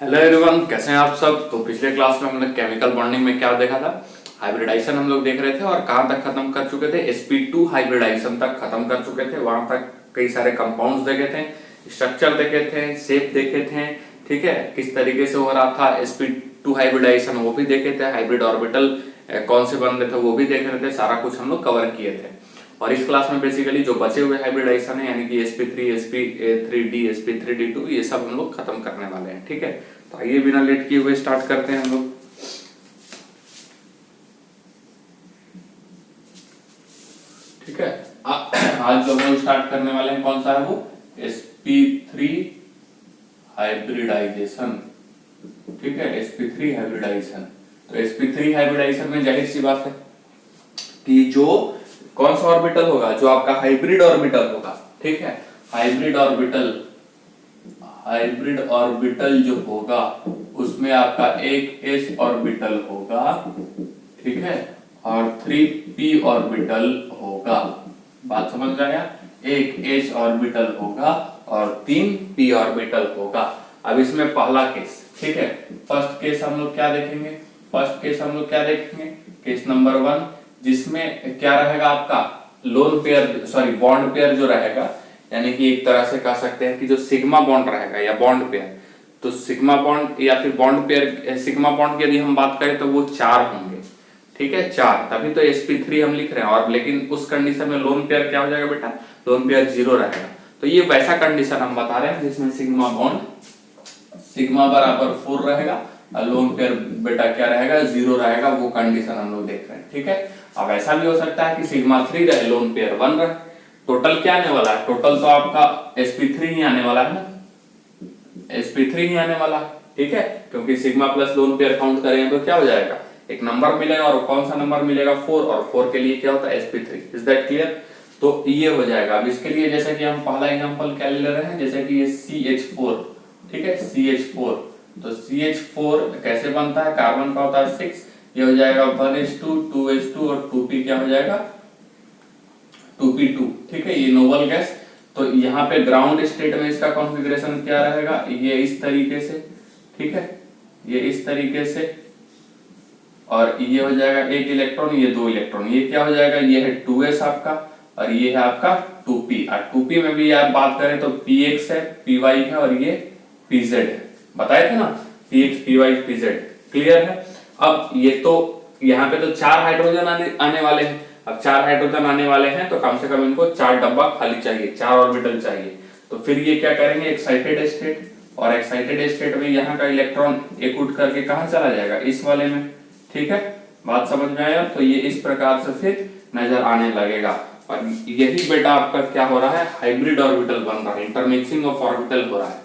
Hello everyone, कैसे हैं आप सब। तो पिछले क्लास में हमने केमिकल बॉन्डिंग में क्या देखा था, हाइब्रिडाइजेशन हम लोग देख रहे थे और कहाँ तक खत्म कर चुके थे, sp2 हाइब्रिडाइजेशन तक खत्म कर चुके थे। वहां तक कई सारे कंपाउंड्स देखे थे, स्ट्रक्चर देखे थे, शेप देखे थे, ठीक है, किस तरीके से हो रहा था sp2 हाइब्रिडाइजेशन वो भी देखे थे, हाइब्रिड ऑर्बिटल कौन से बन रहे थे वो भी देख रहे थे, सारा कुछ हम लोग कवर किए थे। और इस क्लास में बेसिकली जो बचे हुए हाइब्रिडाइजेशन है यानी कि sp3 sp3d sp3d2 ये सब हम लोग खत्म करने वाले हैं, ठीक है। तो आइए बिना लेट किए हुए स्टार्ट करते हैं हम लोग। ठीक है, आज जो हम स्टार्ट करने वाले हैं कौन सा है वो sp3 हाइब्रिडाइजेशन, ठीक है, sp3 हाइब्रिडाइजेशन। तो sp3 हाइब्रिडाइजेशन में जाहिर सी बात है कि जो कौन सा ऑर्बिटल होगा, जो आपका हाइब्रिड ऑर्बिटल होगा, ठीक है, हाइब्रिड ऑर्बिटल जो होगा उसमें आपका एक s ऑर्बिटल होगा, ठीक है, और 3p ऑर्बिटल होगा। बात समझ में आया, एक s ऑर्बिटल होगा और 3p ऑर्बिटल होगा। अब इसमें पहला केस, ठीक है, फर्स्ट केस हम लोग क्या देखेंगे, केस नंबर 1, जिसमें क्या रहेगा आपका lone pair sorry bond pair जो रहेगा, यानी कि एक तरह से कह सकते हैं कि जो सिग्मा बॉन्ड रहेगा या बॉन्ड पेयर, तो सिग्मा बॉन्ड या फिर बॉन्ड पेयर, सिग्मा बॉन्ड की यदि हम बात करें तो वो 4 होंगे, ठीक है, 4, तभी तो sp3 हम लिख रहे हैं। और लेकिन उस कंडीशन में लोन पेयर क्या हो जाएगा बेटा, लोन पेयर 0 रहेगा। तो ये वैसा कंडीशन हम बता रहे हैं जिसमें सिग्मा बॉन्ड सिग्मा बराबर 4 रहेगा और लोन पेयर बेटा क्या रहेगा, 0 रहेगा। वो कंडीशन हम लोग देख रहे हैं, ठीक है। अब ऐसा भी हो सकता है कि सिग्मा 3 रहे, लोन पेयर 1 रहे। टोटल क्या आने वाला है, टोटल तो आपका sp3 ही आने वाला है ना, sp3 ही आने वाला है, ठीक है, क्योंकि sigma plus lone pair count करेंगे तो क्या हो जाएगा, एक नंबर मिलेगा, और कौन सा नंबर मिलेगा, 4, और 4 के लिए क्या होता है sp3। Is that clear. तो ये हो जाएगा। अब इसके लिए जैसे कि हम पहला एग्जांपल क्या ले रहे हैं, जैसे कि ये CH4, ठीक है, CH4। तो CH4 कैसे बनता है, कार्बन का होता है 6, ये हो जाएगा 1s2 2s2 और 2p क्या हो जाएगा 2p2, ठीक है, ये नोबल गैस। तो यहाँ पे ग्राउंड स्टेट में इसका कॉन्फ़िगरेशन क्या रहेगा, ये इस तरीके से, ठीक है, ये इस तरीके से, और ये हो जाएगा 1 इलेक्ट्रॉन, ये 2 इलेक्ट्रॉन, ये क्या हो जाएगा, ये है 2s आपका, और ये है आपका 2p। और 2p में भी आप बात करें तो px है, py है और ये pz है, बताए थे ना, px py pz, क्लियर है। अब ये तो यहाँ पे तो 4 हाइड्रोजन आने वाले हैं। अब 4 हाइड्रोजन आने वाले हैं तो कम से कम इनको 4 डब्बा खाली चाहिए, 4 ऑर्बिटल चाहिए। तो फिर ये क्या करेंगे, एक्साइटेड स्टेट, और एक्साइटेड स्टेट में यहाँ का इलेक्ट्रॉन एक उठ करके कहाँ चला जाएगा, इस वाले में, ठीक है, बात समझ में आया। तो ये इस प्रकार से फिर नजर आने लगेगा, और यही बेटा आपका क्या हो रहा है, हाइब्रिड ऑर्बिटल बन रहा है, इंटरमिक्सिंग ऑफ ऑर्बिटल हो रहा है,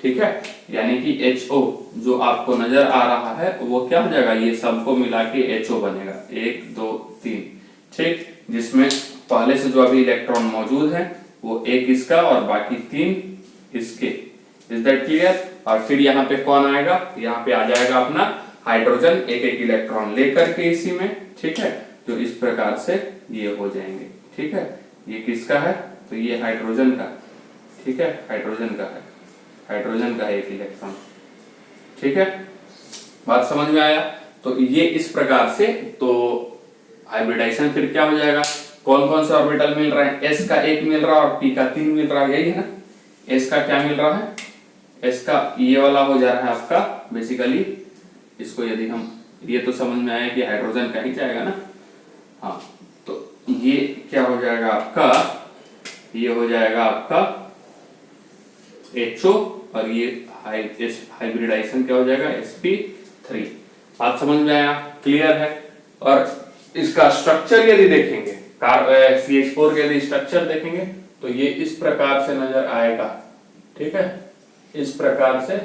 ठीक है, यानी कि HO जो आपको नजर आ रहा है वो क्या हो जाएगा, ये सबको मिला के HO बनेगा, 1 2 3, ठीक, जिसमें पहले से जो अभी इलेक्ट्रॉन मौजूद है वो एक इसका और बाकी 3 इसके। Is that clear. और फिर यहाँ पे कौन आएगा, यहाँ पे आ जाएगा अपना हाइड्रोजन, एक एक इलेक्ट्रॉन लेकर के इसी में, ठीक है, तो इस प्रकार से ये हो जाएंगे, ठीक है। ये किसका है, तो ये हाइड्रोजन का, ठीक है, हाइड्रोजन का एक इलेक्ट्रॉन, ठीक है, बात समझ में आया। तो ये इस प्रकार से, तो हाइब्रिडाइजेशन फिर क्या हो जाएगा, कौन कौन से ऑर्बिटल मिल रहे हैं, s का 1 मिल रहा है और p का 3 मिल रहा है, यही है ना। s का क्या मिल रहा है, s का ये वाला हो जा रहा है आपका बेसिकली, इसको यदि हम, ये तो समझ में आया कि हाइड्रोजन का ही जाएगा ना, हाँ, तो ये क्या हो जाएगा आपका, ये हो जाएगा आपका HO, और ये हाइब्रिडाइजेशन क्या हो जाएगा sp3। बात समझ में आया, क्लियर है। और इसका स्ट्रक्चर यदि देखेंगे, CH4 के यदि स्ट्रक्चर देखेंगे तो ये इस प्रकार से नजर आएगा, ठीक है, इस प्रकार से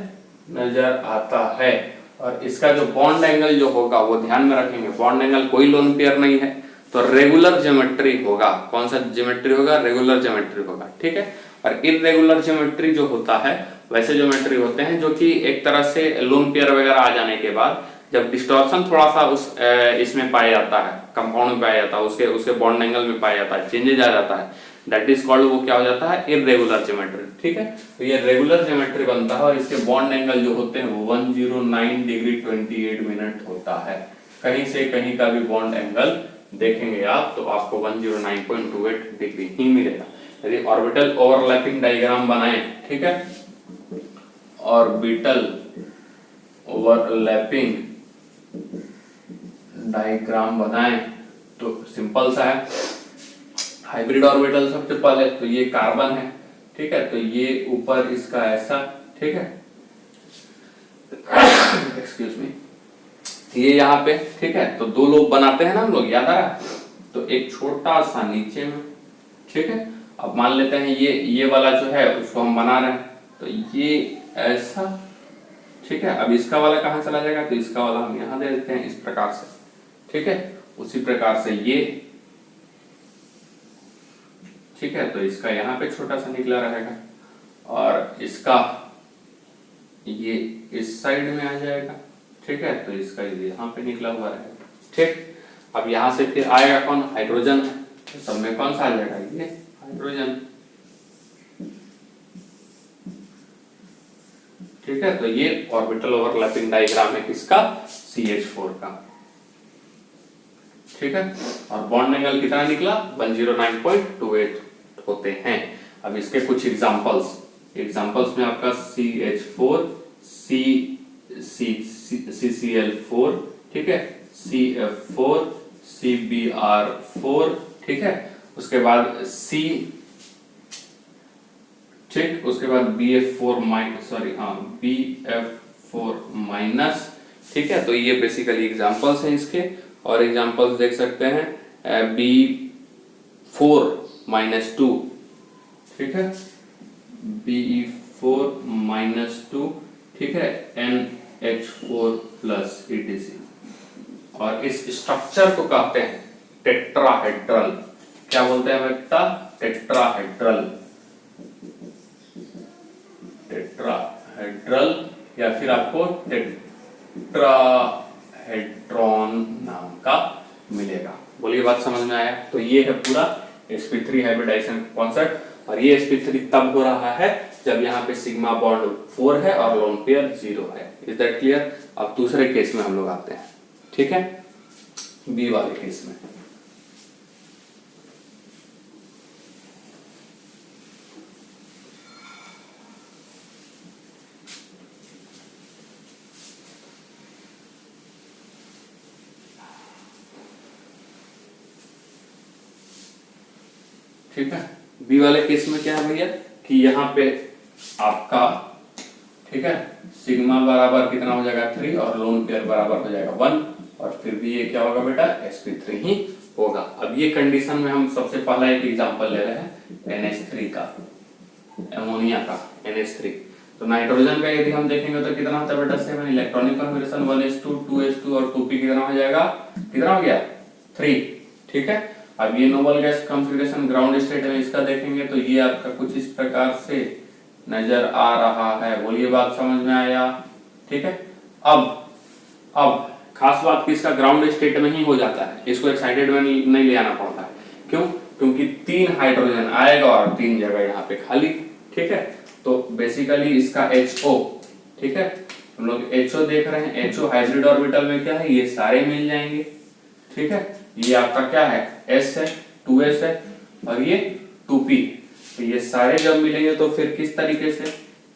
नजर आता है। और इसका जो बॉन्ड एंगल जो होगा वो ध्यान में रखेंगे, बॉन्ड एंगल कोई लोन पेयर नहीं है तो रेगुलर ज्योमेट्री होगा। कौन सा ज्योमेट्री होगा, रेगुलर ज्योमेट्री होगा, ठीक है। और इररेगुलर ज्योमेट्री जो होता है, वैसे ज्योमेट्री होते हैं जो कि एक तरह से लोन पेयर वगैरह आ जाने के बाद जब डिस्टॉर्शन थोड़ा सा उस इसमें पाया जाता है, कंपाउंड में पाया जाता है, उसके बॉन्ड एंगल में पाया जाता है, चेंजेज आ जाता है, दैट इज कॉल्ड, वो क्या हो जाता है, इर्रेगुलर ज्योमेट्री। ठीक है, तो ये रेगुलर ज्योमेट्री बनता है और इसके बॉन्ड एंगल जो होते हैं वो 109 डिग्री 28 मिनट होता है। कहीं से कहीं का भी बॉन्ड एंगल देखेंगे आप तो आपको 109.28 डिग्री ही मिलेगा। यदि ऑर्बिटल ओवरलैपिंग डायग्राम बनाएं, ठीक है, ऑर्बिटल ओवरलैपिंग डायग्राम बनाएं तो सिंपल सा है, हाइब्रिड ऑर्बिटल सबसे पहले तो ये कार्बन है, ठीक है, तो ये ऊपर इसका ऐसा, ठीक है, एक्सक्यूज मी, ये यहाँ पे, ठीक है, तो दो लोग बनाते हैं ना हम लोग, याद आ रहा है, तो एक छोटा सा नीचे में, ठीक है, अब मान लेते हैं ये वाला जो है उसको हम बना रहे हैं, तो ये ऐसा, ठीक है, अब इसका वाला कहाँ चला जाएगा, तो इसका वाला हम यहाँ दे देते हैं इस प्रकार से, ठीक है, उसी प्रकार से ये, ठीक है, तो इसका यहाँ पे छोटा सा निकला रहेगा और इसका ये इस साइड में आ जाएगा, ठीक है, तो इसका ये यहाँ पे निकला हुआ रहेगा। ठीक, अब यहाँ से फिर आएगा कौन, हाइड्रोजन है, तो सब में कौन सा आ जाएगा, ये हाइड्रोजन। ठीक है, तो ये ऑर्बिटल ओवरलैपिंग डायग्राम है किसका, CH4 का। ठीक है, और बॉन्ड एंगल कितना निकला, 109.28 होते हैं। अब इसके कुछ एग्जांपल्स में आपका CH4, CCl4, ठीक है, CF4, CBr4, ठीक है, उसके बाद C, ठीक, उसके बाद BF4 माइनस, BF4 माइनस, ठीक है, तो ये बेसिकली एग्जांपल्स हैं इसके, और एग्जांपल्स देख सकते हैं B4 माइनस 2, ठीक है, BE4 माइनस 2, ठीक है, NH4 प्लस etc। और इस स्ट्रक्चर को कहते हैं टेट्राहेड्रल। क्या बोलते हैं बेटा, टेट्राहेड्रल, टेट्राहेड्रल, या फिर आपको टेट्राहेड्रॉन नाम का मिलेगा। बोलिए बात समझ में आया। तो ये है पूरा sp3 हाइब्रिडाइजेशन कॉन्सेप्ट, और ये sp3 तब हो रहा है जब यहाँ पे सिग्मा बॉन्ड 4 है और लोन पेयर 0 है। Is that clear. अब दूसरे केस में हम लोग आते हैं, ठीक है, बी वाले केस में। ठीक है, बी वाले केस में क्या है भैया कि यहाँ पे आपका, ठीक है, सिग्मा बराबर कितना हो जाएगा 3 और लोन पेयर बराबर हो जाएगा 1, और फिर भी ये क्या होगा बेटा sp3 ही होगा। अब ये कंडीशन में हम सबसे पहला एक एग्जांपल ले रहे हैं NH3 का, अमोनिया का NH3। तो नाइट्रोजन का यदि हम देखेंगे तो कितना होता है बेटा 7, इलेक्ट्रॉनिक कॉन्फिगरेशन 1s2 2s2 और 2p कितना हो जाएगा, कितना हो गया 3। ठीक है, अब ये noble gas configuration ground state में इसका देखेंगे तो ये आपका कुछ इस प्रकार से नजर आ रहा है। बोलिए बात समझ में आया। ठीक है, अब खास बात कि इसका ग्राउंड स्टेट में ही हो जाता है, इसको एक्साइटेड में नहीं ले आना पड़ता है। क्यों, क्योंकि 3 हाइड्रोजन आएगा और 3 जगह यहाँ पे खाली। ठीक है, तो बेसिकली इसका HO, ठीक है, हम लोग HO देख रहे हैं, HO हाइब्रिड ऑर्बिटल में क्या है, ये सारे मिल जाएंगे। ठीक है, ये आपका क्या है S है, 2s है, और ये 2p। तो ये सारे जब मिलेंगे तो फिर किस तरीके से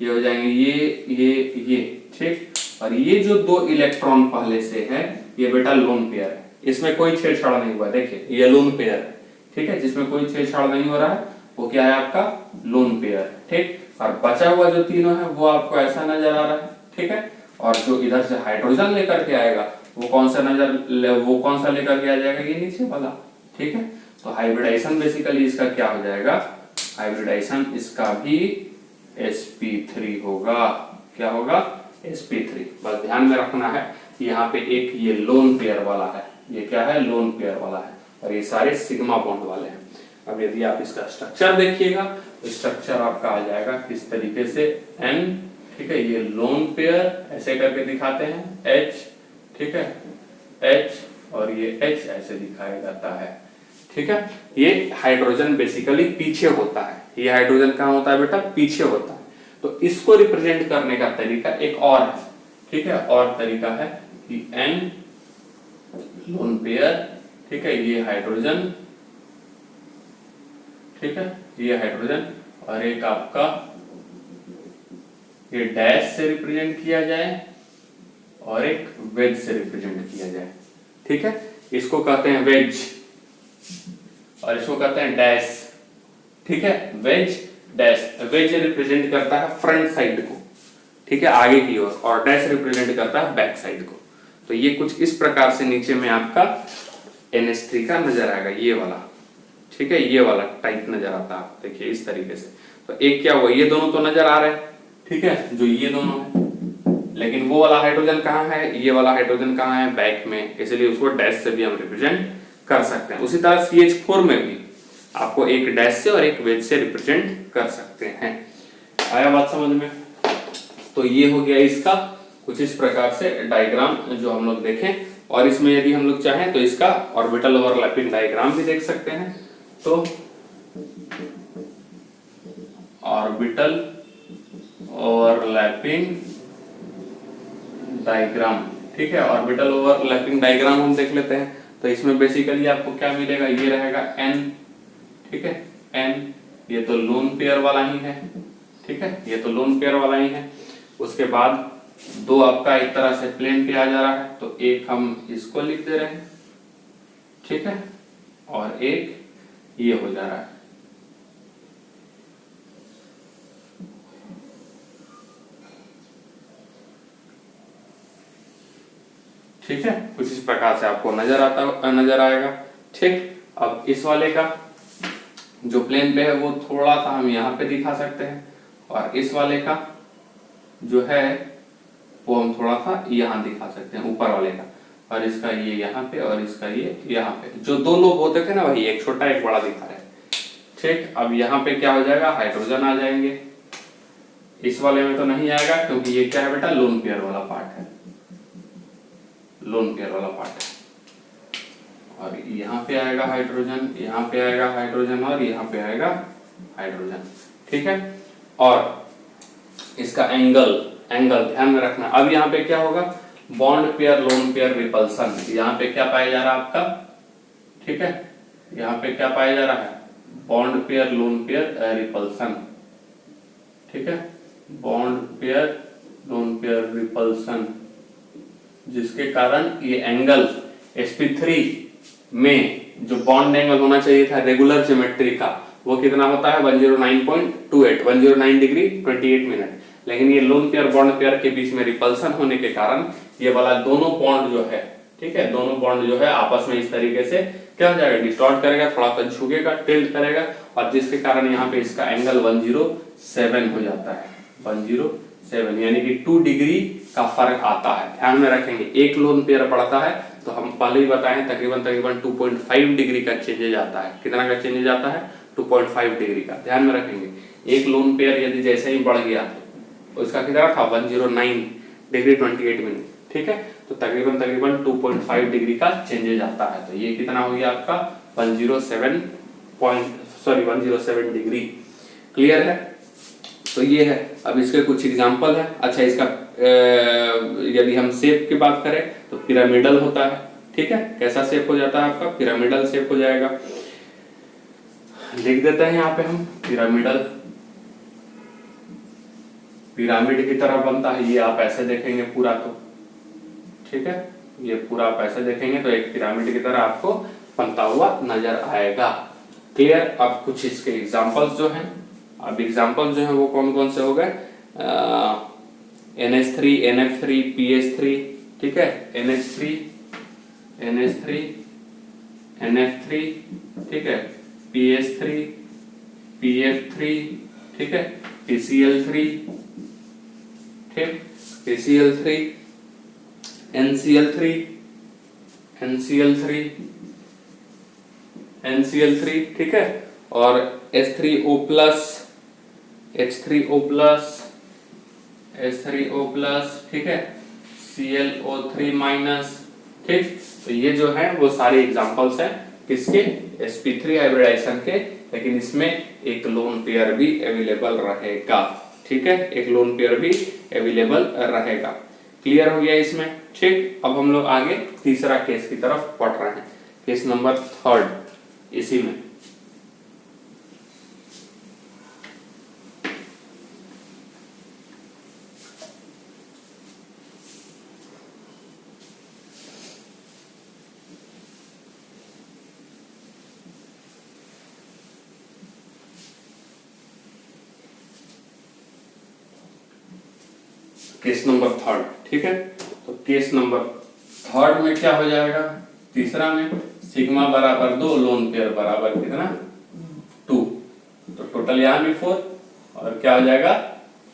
ये हो जाएंगे, ये ठीक। और ये जो 2 इलेक्ट्रॉन पहले से है ये बेटा लोन पेयर है, इसमें कोई छेड़छाड़ नहीं हुआ। देखिए ये लोन पेयर है, ठीक है, जिसमें कोई छेड़छाड़ नहीं हो रहा है वो क्या है आपका लोन पेयर। ठीक, और बचा हुआ जो तीनों है वो आपको ऐसा नजर आ रहा है। ठीक है, और जो इधर से हाइड्रोजन लेकर के आएगा वो कौन सा लेकर के आ जाएगा, ये नीचे वाला। ठीक है, तो हाइब्रिडाइजेशन बेसिकली इसका क्या हो जाएगा, हाइब्रिडाइजेशन इसका भी sp3 होगा। क्या होगा, sp3। बस ध्यान में रखना है कि यहाँ पे एक ये लोन पेयर वाला है, ये क्या है लोन पेयर वाला है, और ये सारे सिग्मा बॉन्ड वाले हैं। अब यदि आप इसका स्ट्रक्चर देखिएगा तो स्ट्रक्चर आपका आ जाएगा किस तरीके से N, ठीक है, ये लोन पेयर ऐसे करके दिखाते हैं H, ठीक है, H, और ये H ऐसे दिखाया जाता है। ठीक है। ये हाइड्रोजन बेसिकली पीछे होता है, ये हाइड्रोजन कहाँ होता है बेटा, पीछे होता है। तो इसको रिप्रेजेंट करने का तरीका एक और है, ठीक है, और तरीका है कि n लोन पेयर, ठीक है, ये हाइड्रोजन, ठीक है, ये हाइड्रोजन, और एक आपका ये डैश से रिप्रेजेंट किया जाए और एक वेज से रिप्रेजेंट किया जाए, ठीक है। इसको कहते हैं वेज और इसको कहते हैं डैश, ठीक है, वेज डैश। वेज रिप्रेजेंट करता है फ्रंट साइड को, ठीक है, आगे की ओर, और डैश रिप्रेजेंट करता है बैक साइड को। तो ये कुछ इस प्रकार से नीचे में आपका NH3 का नजर आएगा, ये वाला, ठीक है, ये वाला टाइप नजर आता है, देखिए इस तरीके से। तो एक क्या हुआ, ये दोनों तो नजर आ रहे हैं, ठीक है, जो ये दोनों है, लेकिन वो वाला हाइड्रोजन कहाँ है, ये वाला हाइड्रोजन कहाँ है, बैक में, इसलिए उसको डैश से भी हम रिप्रेजेंट कर सकते हैं। उसी तरह CH4 में भी आपको एक डैश से और एक वेज से रिप्रेजेंट कर सकते हैं। आया बात समझ में? तो ये हो गया इसका कुछ इस प्रकार से डायग्राम जो हम लोग देखें, और इसमें यदि हम लोग चाहें तो इसका ऑर्बिटल ओवरलैपिंग डायग्राम भी देख सकते हैं। तो ऑर्बिटल ओवरलैपिंग डायग्राम, ठीक है, ऑर्बिटल ओवरलैपिंग डायग्राम हम देख लेते हैं। तो इसमें बेसिकली आपको क्या मिलेगा, ये रहेगा n, ठीक है, n, ये तो लोन पेयर वाला ही है, ठीक है, ये तो लोन पेयर वाला ही है। उसके बाद दो आपका एक तरह से प्लेन पे आ जा रहा है, तो एक हम इसको लिख दे रहे हैं, ठीक है, और एक ये हो जा रहा है, ठीक है, कुछ इस प्रकार से आपको नजर आएगा, ठीक। अब इस वाले का जो प्लेन पे है वो थोड़ा सा हम यहाँ पे दिखा सकते हैं, और इस वाले का जो है वो हम थोड़ा सा यहाँ दिखा सकते हैं, ऊपर वाले का, और इसका ये यहाँ पे और इसका ये यहाँ पे। जो दो लोग होते थे ना वही, एक छोटा एक बड़ा दिखा रहे, ठीक। अब यहाँ पे क्या हो जाएगा, हाइड्रोजन आ जाएंगे, इस वाले में तो नहीं आएगा क्योंकि ये क्या है बेटा, लोन पेयर वाला पार्ट है, लोन पेयर वाला पार्ट है। और यहाँ पे आएगा हाइड्रोजन, यहाँ पे आएगा हाइड्रोजन, और यहाँ पे आएगा हाइड्रोजन, ठीक है। और इसका एंगल ध्यान में रखना। अब यहाँ पे क्या होगा, bond pair lone pair repulsion, यहाँ पे क्या पाया जा रहा है आपका, ठीक है, यहाँ पे क्या पाया जा रहा है, bond pair lone pair repulsion, ठीक है, bond pair lone pair repulsion, जिसके कारण ये एंगल sp3 में जो बॉन्ड एंगल होना चाहिए था रेगुलर ज्योमेट्री का, वो कितना होता है 109.28, 109 डिग्री 28 मिनट। लेकिन ये लोन पेयर बॉन्ड पेयर के बीच में रिपल्सन होने के कारण ये वाला दोनों बॉन्ड जो है, ठीक है, दोनों बॉन्ड जो है आपस में इस तरीके से क्या हो जाएगा, डिस्टॉर्ट करेगा, थोड़ा सा झुकेगा, टिल्ट करेगा, और जिसके कारण यहाँ पे इसका एंगल 107 हो जाता है, 107, यानी कि 2 डिग्री का फर्क आता है। ध्यान में रखेंगे, एक लोन पेयर बढ़ता है तो हम पहले ही बताएं तकरीबन 2.5 डिग्री का चेंजेज आता है। कितना का चेंजेज आता है, 2.5 डिग्री का। ध्यान में रखेंगे, एक लोन पेयर यदि जैसे ही बढ़ गया तो इसका कितना था 109 डिग्री 28 मिनट, ठीक है, तो तकरीबन 2.5 डिग्री का चेंजेज आता है। तो ये कितना हो गया आपका 107 डिग्री। क्लियर है? तो ये है। अब इसके कुछ एग्जांपल है। अच्छा, इसका यदि हम शेप की बात करें तो पिरामिडल होता है, ठीक है, कैसा शेप हो जाता है आपका, पिरामिडल शेप हो जाएगा। लिख देते हैं यहाँ पे हम पिरामिडल, पिरामिड की तरह बनता है ये। आप ऐसे देखेंगे पूरा तो, ठीक है, ये पूरा आप ऐसे देखेंगे तो एक पिरामिड की तरह आपको बनता हुआ नजर आएगा। क्लियर? अब कुछ इसके एग्जांपल्स जो हैं, अब एग्जांपल जो है वो कौन कौन से हो गए, NH3, NF3, PH3, ठीक है, NH3, NH3, NF3, ठीक है, PH3, PF3, ठीक है, PCl3, ठीक, PCl3, NCl3, NCl3, NCl3, ठीक है, और H3O+, H3O+, H3O+, ठीक है, ClO3-, ठीक। तो ये जो है वो सारे एग्जांपल्स हैं किसके, sp3 हाइब्रिडाइजेशन के, लेकिन इसमें एक लोन पेयर भी अवेलेबल रहेगा। ठीक है, एक लोन पेयर भी अवेलेबल रहेगा। क्लियर हो गया इसमें? ठीक, अब हम लोग आगे तीसरा केस की तरफ पढ़ रहे हैं, केस नंबर 3 इसी में। केस नंबर 3, ठीक है। तो केस नंबर 3 में क्या हो जाएगा? तीसरा में सिग्मा बराबर 2, लोन पेयर बराबर कितना? 2। तो टोटल यहाँ भी 4 और क्या हो जाएगा?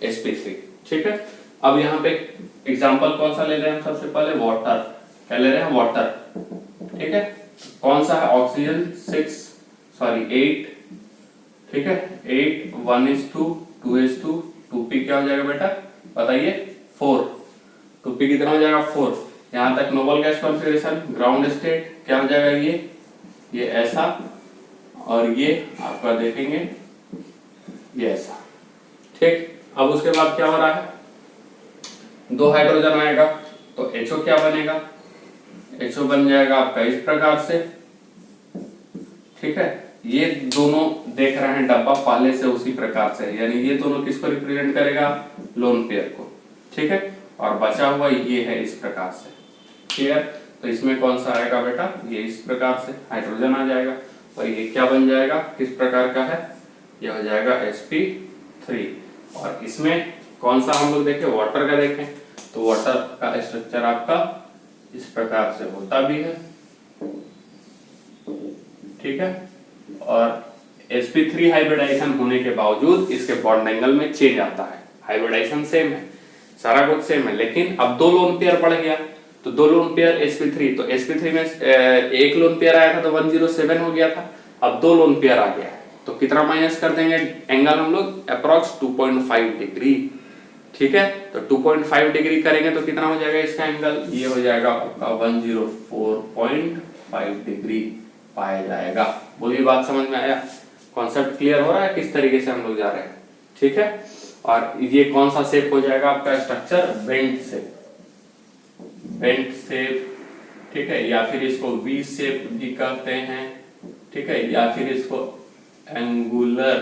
sp3। ठीक है, अब यहाँ पे एग्जांपल कौन सा ले रहे हैं हम? सबसे पहले वाटर। क्या ले रहे हैं? वाटर। ठीक है, कौन सा है? ऑक्सीजन 8। ठीक है, 8 1:2 2:2 2p क्या हो जाएगा बेटा? बताइए। 4। 2p कितना हो जाएगा? 4। यहाँ तक noble gas configuration ground state क्या हो जाएगा? ये ऐसा, और ये आपका देखेंगे ये ऐसा। ठीक, अब उसके बाद क्या हो रहा है? 2 हाइड्रोजन आएगा तो HO क्या बनेगा? HO बन जाएगा आपका इस प्रकार से। ठीक है, ये दोनों देख रहे हैं डब्बा पहले से उसी प्रकार से, यानी ये दोनों किसको रिप्रेजेंट करेगा? लोन पेयर को। ठीक है, और बचा हुआ ये है इस प्रकार से। क्लियर? तो इसमें कौन सा आएगा बेटा? ये इस प्रकार से हाइड्रोजन आ जाएगा, और ये क्या बन जाएगा? किस प्रकार का है? ये हो जाएगा sp3। और इसमें कौन सा हम लोग देखें? वाटर का देखें, तो वाटर का स्ट्रक्चर आपका इस प्रकार से होता भी है। ठीक है, और sp3 हाइब्रिडाइजेशन होने के बावजूद इसके बॉन्ड एंगल में चेंज आता है। हाइब्रिडाइजेशन सेम है, सारा कुछ सेम है, लेकिन अब 2 लोन पेयर पड़ गया, तो 2 लोन पेयर sp3, तो sp3 में एक लोन पेयर आया था तो 107 हो गया था, अब 2 लोन पेयर आ गया, तो कितना माइनस कर देंगे एंगल हम लोग? Approx 2.5 degree. ठीक है, तो 2.5 डिग्री करेंगे तो कितना हो जाएगा इसका एंगल? ये हो जाएगा आपका 104.5 डिग्री पाया जाएगा। बोलिए, बात समझ में आया? कॉन्सेप्ट क्लियर हो रहा है किस तरीके से हम लोग जा रहे हैं? ठीक है, और ये कौन सा शेप हो जाएगा आपका? Structure bent shape. Bent shape, ठीक है, या फिर इसको वी शेप भी कहते हैं। ठीक है, या फिर इसको एंगुलर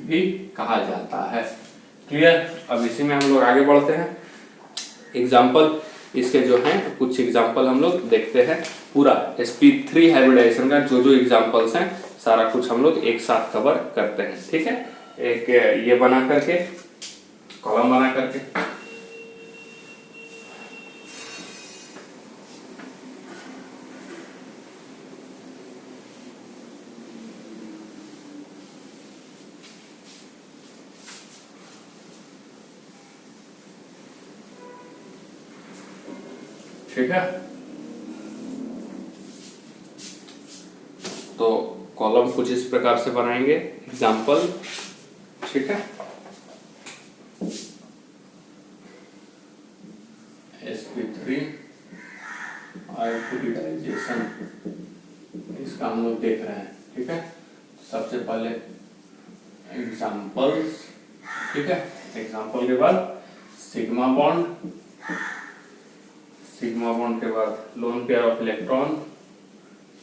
भी कहा जाता है। क्लियर? अब इसी में हम लोग आगे बढ़ते हैं। एग्जाम्पल इसके जो हैं, कुछ एग्जाम्पल हम लोग देखते हैं। पूरा sp3 हाइब्रिडाइजेशन का जो एग्जाम्पल्स हैं, सारा कुछ हम लोग एक साथ कवर करते हैं। ठीक है, एक ये बना करके, कॉलम बना करके, ठीक है। तो कॉलम कुछ इस प्रकार से बनाएंगे, एग्जाम्पल। ठीक है, sp3 हाइब्रिडाइजेशन, इसका हम लोग देख रहे हैं। ठीक है, सबसे पहले एग्जाम्पल्स। ठीक है, एग्जाम्पल के बाद सिग्मा बॉन्ड, सिग्मा बॉन्ड के बाद लोन पेयर ऑफ इलेक्ट्रॉन।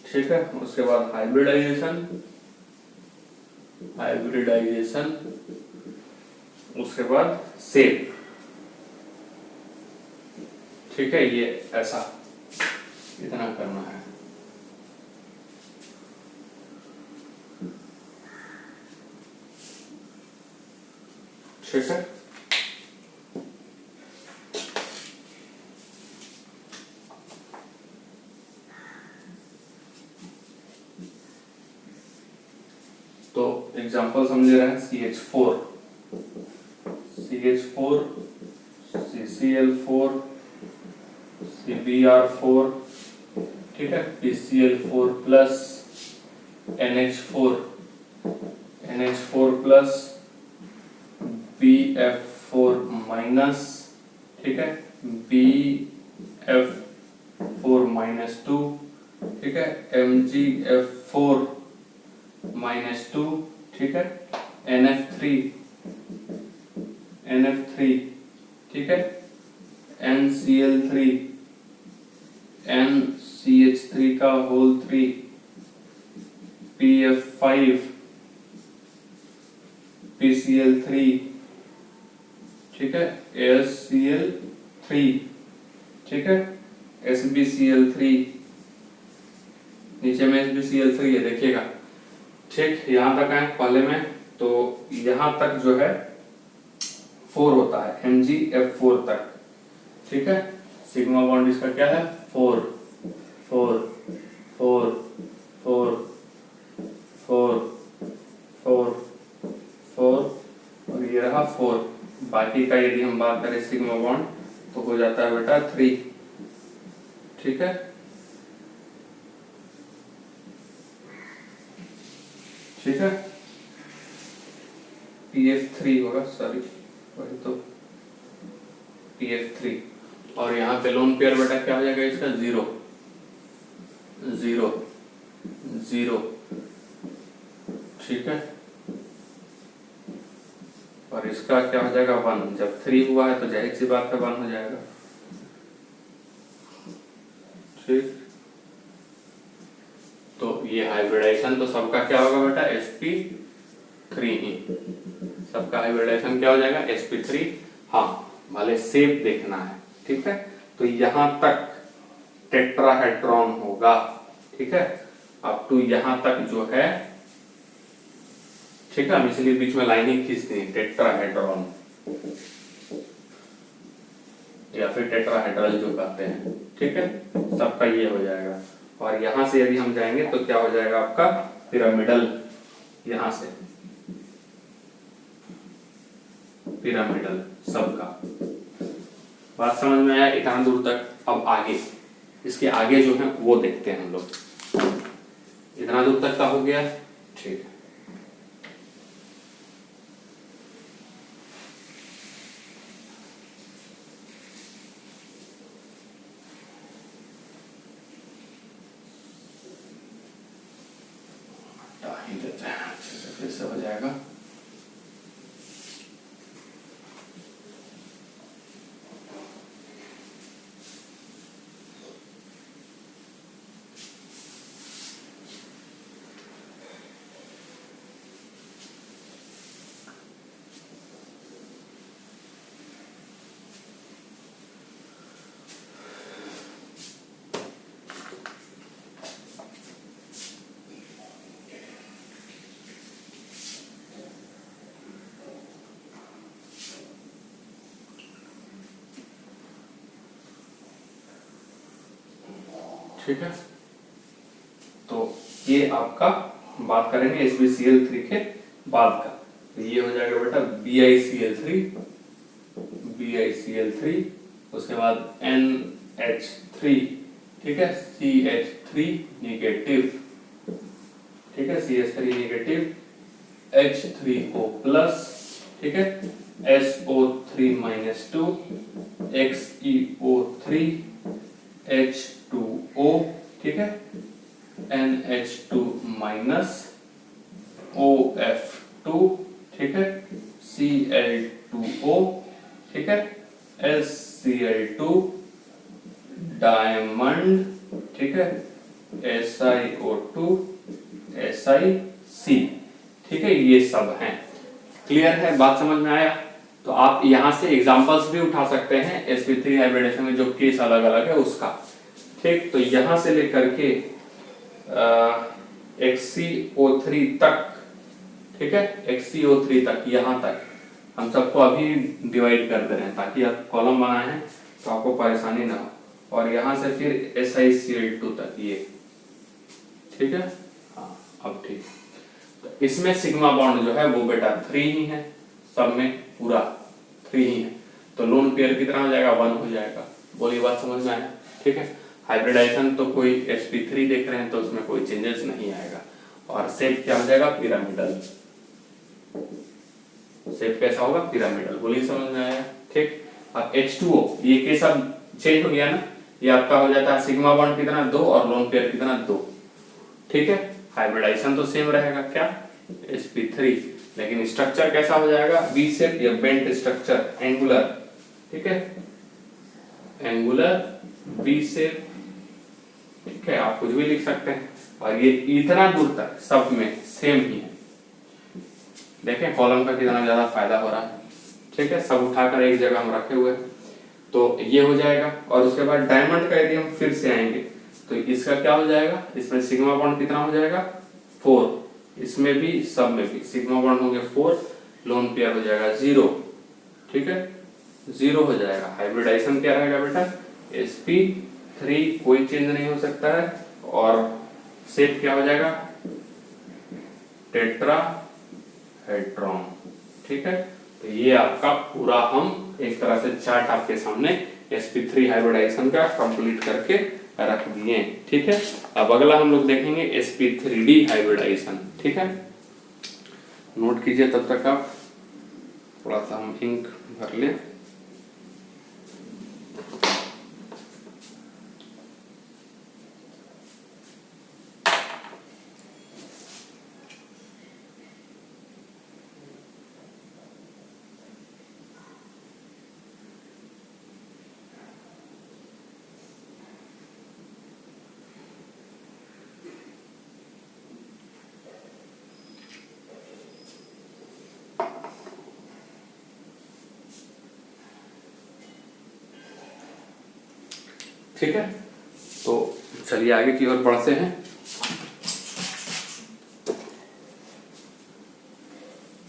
ठीक है, उसके बाद हाइब्रिडाइजेशन, हाइब्रिडाइजेशन, उसके बाद शेप। ठीक है, ये ऐसा इतना करना है। ठीक है, तो एग्जांपल समझ रहे हैं। CH4, CCl4, CBr4, ठीक है, PCl4 plus, NH4 plus, BF4 minus, ठीक है, BF4 -2, ठीक है, MgF4 -2, ठीक है, NF3, ठीक है, NCl3, NCH3 का होल 3, PF5, PCl3, ठीक है, AsCl3, ठीक है, SbCl3, नीचे में SbCl3 है, देखिएगा, ठीक, यहां तक है पहले में, तो यहां तक जो है 4 होता है, MgF4 तक, ठीक है, सिग्मा बॉन्ड इसका क्या है 4, 4, 4, 4, 4, 4, 4 और ये रहा 4। बाकी का यदि हम बात करें सिग्मा बॉन्ड तो हो जाता है बेटा 3, ठीक है, ठीक है, PF3 होगा, सॉरी वही तो PF3, और यहाँ पे लोन पेयर बेटा क्या हो जाएगा इसका 0, 0, 0, ठीक है, और इसका क्या हो जाएगा 1, जब 3 हुआ है तो जाहिर सी बात है 1 हो जाएगा, ठीक। तो ये हाइब्रिडाइजेशन तो सबका क्या होगा बेटा sp3 ही, सबका हाइब्रिडाइजेशन क्या हो जाएगा sp3, हाँ भले शेप देखना है, ठीक है, तो यहां तक टेट्राहेड्रॉन होगा, ठीक है, अप टू यहां तक जो है, ठीक है, हम इसलिए बीच में लाइन ही खींचते हैं, टेट्राहेड्रॉन या फिर टेट्राहेड्रल जो कहते हैं, ठीक है, सबका ये हो जाएगा, और यहां से यदि हम जाएंगे तो क्या हो जाएगा आपका पिरामिडल, यहां से पिरामिडल सबका, बात समझ में आया इतना दूर तक। अब आगे, इसके आगे जो है वो देखते हैं हम लोग, इतना दूर तक का हो गया, ठीक है, देते हैं अच्छे से, फिर से हो जाएगा। ठीक है, तो ये आपका बात करेंगे SbCl3 के बाद का, तो ये हो जाएगा बेटा BiCl3, उसके बाद NH3, ठीक है, CH3 नेगेटिव, ठीक है, CH3 नेगेटिव, H3O प्लस, ठीक है, SO3-2, XeO3, H2O, ठीक है, NH2 माइनस, OF2, ठीक है, Cl2O, ठीक है, SCl2, डायमंड, ठीक है, SiO2, SiC, ठीक है, ये सब हैं, क्लियर है, बात समझ में आया। तो आप यहाँ से एग्जांपल्स भी उठा सकते हैं sp3 हाइब्रिडेशन में जो केस अलग अलग है उसका, ठीक, तो यहाँ से लेकर के XCO3 तक, ठीक है, XCO3 तक, यहाँ तक हम सबको अभी डिवाइड कर दे रहे हैं ताकि आप कॉलम बनाए हैं तो आपको परेशानी ना हो, और यहाँ से फिर SiCl2 तक ये, ठीक है, हाँ अब ठीक, तो इसमें सिग्मा बॉन्ड जो है वो बेटा 3 ही है, सब में पूरा 3 ही है, तो लोन पेयर कितना हो जाएगा 1 हो जाएगा, बोलिए बात समझ में आया, ठीक है, हाइब्रिडाइजेशन तो कोई sp3 देख रहे हैं तो उसमें कोई चेंजेस नहीं आएगा, और शेप क्या हो जाएगा पिरामिडल, शेप कैसा होगा पिरामिडल, बोलिए समझ में आया, ठीक। अब H2O ये केस अब चेंज हो गया ना, ये आपका हो जाता है सिग्मा बॉन्ड कितना 2 और लोन पेयर कितना 2, ठीक है, हाइब्रिडाइजेशन तो सेम रहेगा क्या, sp3, लेकिन स्ट्रक्चर कैसा हो जाएगा, वी शेप या बेंट स्ट्रक्चर, एंगुलर, ठीक है, एंगुलर वी शेप, ठीक है, आप कुछ भी लिख सकते हैं। और ये इतना दूर तक सब में सेम ही है, देखें कॉलम का कितना ज्यादा फायदा हो रहा है, ठीक है, सब उठाकर एक जगह हम रखे हुए हैं, तो ये हो जाएगा। और उसके बाद डायमंड का यदि हम फिर से आएंगे तो इसका क्या हो जाएगा, इसमें सिग्मा बॉन्ड कितना हो जाएगा 4, इसमें भी सब में भी सिग्मा बॉन्ड होंगे 4, लोन पेयर हो जाएगा 0, ठीक है, 0 हो जाएगा। हाइब्रिडाइजेशन क्या रहेगा बेटा, sp3, कोई चेंज नहीं हो सकता है, और शेप क्या हो जाएगा, टेट्राहेड्रॉन, ठीक है। तो ये आपका पूरा हम एक तरह से चार्ट आपके सामने sp3 हाइब्रिडाइजेशन का कंप्लीट करके रख दिए, ठीक है। अब अगला हम लोग देखेंगे sp3d हाइब्रिडाइजेशन, ठीक है। नोट कीजिए तब तक आप, थोड़ा सा हम इंक भर लें। ठीक है, तो चलिए आगे की ओर बढ़ते हैं।